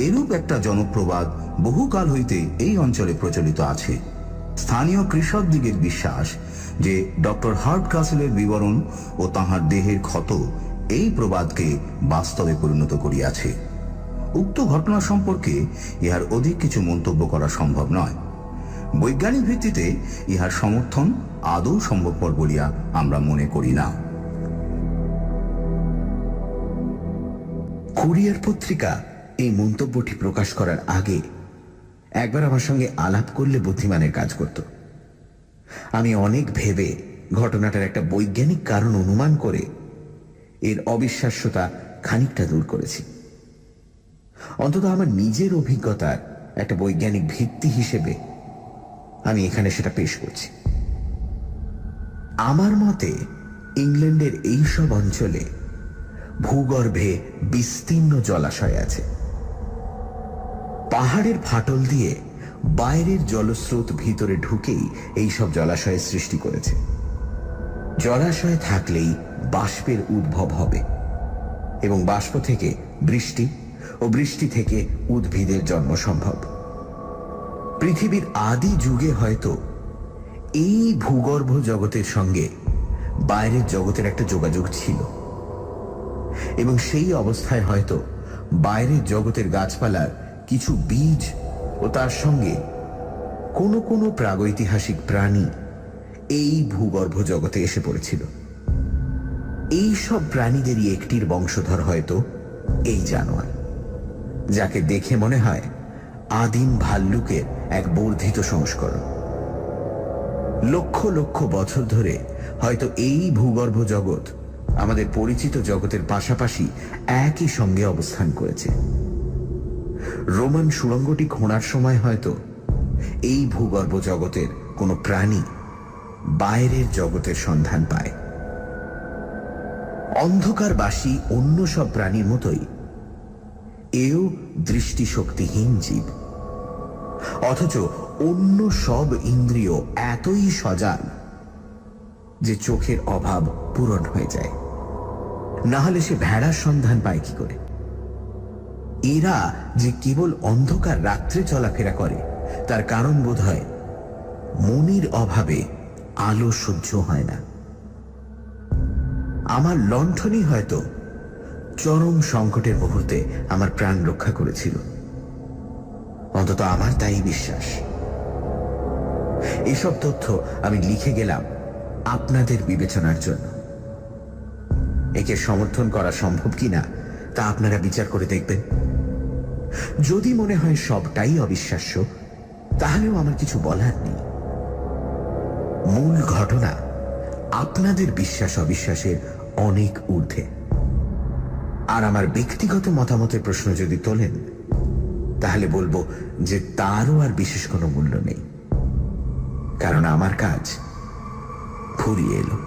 S3: এরূপ একটা জনপ্রবাদ বহুকাল হইতে এই অঞ্চলে প্রচলিত আছে। স্থানীয় কৃষক দিগের বিশ্বাস যে ডক্টর হার্ড কাসেলের বিবরণ ও তাহার দেহের ক্ষত এই প্রবাদকে বাস্তবে পরিণত করিয়াছে। উক্ত ঘটনা সম্পর্কে ইহার অধিক কিছু মন্তব্য করা সম্ভব নয়। বৈজ্ঞানিক ভিত্তিতে ইহার সমর্থন আদৌ সম্ভবপর বলিয়া আমরা মনে করি না।
S1: কুরিয়ার পত্রিকা এই মন্তব্যটি প্রকাশ করার আগে একবার আমার সঙ্গে আলাপ করলে বুদ্ধিমানের কাজ করত। আমি অনেক ভেবে ঘটনাটার একটা বৈজ্ঞানিক কারণ অনুমান করে এর অবিশ্বাস্যতা খানিকটা দূর করেছি। অন্তত আমার নিজের অভিজ্ঞতার একটা বৈজ্ঞানিক ভিত্তি হিসেবে আমি এখানে সেটা পেশ করছি। আমার মতে ইংল্যান্ডের এইসব অঞ্চলে ভূগর্ভে বিস্তীর্ণ জলাশয় আছে। পাহাড়ের ফাটল দিয়ে বাইরের জলস্রোত ভিতরে ঢুকেই এইসব জলাশয়ের সৃষ্টি করেছে। জলাশয় থাকলেই বাষ্পের উদ্ভব হবে এবং বাষ্প থেকে বৃষ্টি ও বৃষ্টি থেকে উদ্ভিদের জন্ম সম্ভব। পৃথিবীর আদি যুগে হয়তো এই ভূগর্ভ জগতের সঙ্গে বাইরের জগতের একটা যোগাযোগ ছিল, এবং সেই অবস্থায় হয়তো বাইরের জগতের গাছপালার কিছু বীজ ও তার সঙ্গে কোনো কোনো প্রাগৈতিহাসিক প্রাণী এই ভূগর্ভ জগতে এসে পড়েছিল। এই সব প্রাণীদেরই একটির বংশধর হয়তো এই জানোয়ার, যাকে দেখে মনে হয় আদিম ভাল্লুকের এক বর্ধিত সংস্করণ। লক্ষ লক্ষ বছর ধরে হয়তো এই ভূগর্ভ জগৎ আমাদের পরিচিত জগতের পাশাপাশি একই সঙ্গে অবস্থান করেছে। রোমান সুড়ঙ্গটি খোঁড়ার সময় হয়তো এই ভূগর্ভ জগতের কোনো প্রাণী বাইরের জগতের সন্ধান পায়। অন্ধকারবাসী অন্য সব প্রাণীর মতোই এও দৃষ্টিশক্তিহীন জীব, অথচ অন্য সব ইন্দ্রিয় এতই সজাগ যে চোখের অভাব পূরণ হয়ে যায়। না হলে সে ভেড়ার সন্ধান পায় কি করে? এরা যে কেবল অন্ধকার রাত্রে চলাফেরা করে তার কারণ বোধ হয় মনির অভাবে আলো সহ্য হয় না। আমার লণ্ঠনই হয়তো চরম সংকটের মুহূর্তে আমার প্রাণ রক্ষা করেছিল, অন্তত আমার তাই বিশ্বাস। এসব তথ্য আমি লিখে গেলাম আপনাদের বিবেচনার জন্য। একে সমর্থন করা সম্ভব কিনা তা আপনারা বিচার করে দেখবেন। যদি মনে হয় সবটাই অবিশ্বাস্য, তাহলেও আমার কিছু বলার নেই। মূল ঘটনা আপনাদের বিশ্বাস অবিশ্বাসের অনেক ঊর্ধ্বে। আর আমার ব্যক্তিগত মতামতের প্রশ্ন যদি তোলেন, তাহলে বলবো যে তারও আর বিশেষ কোনো মূল্য নেই, কারণ আমার কাজ ফুরিয়ে এলো।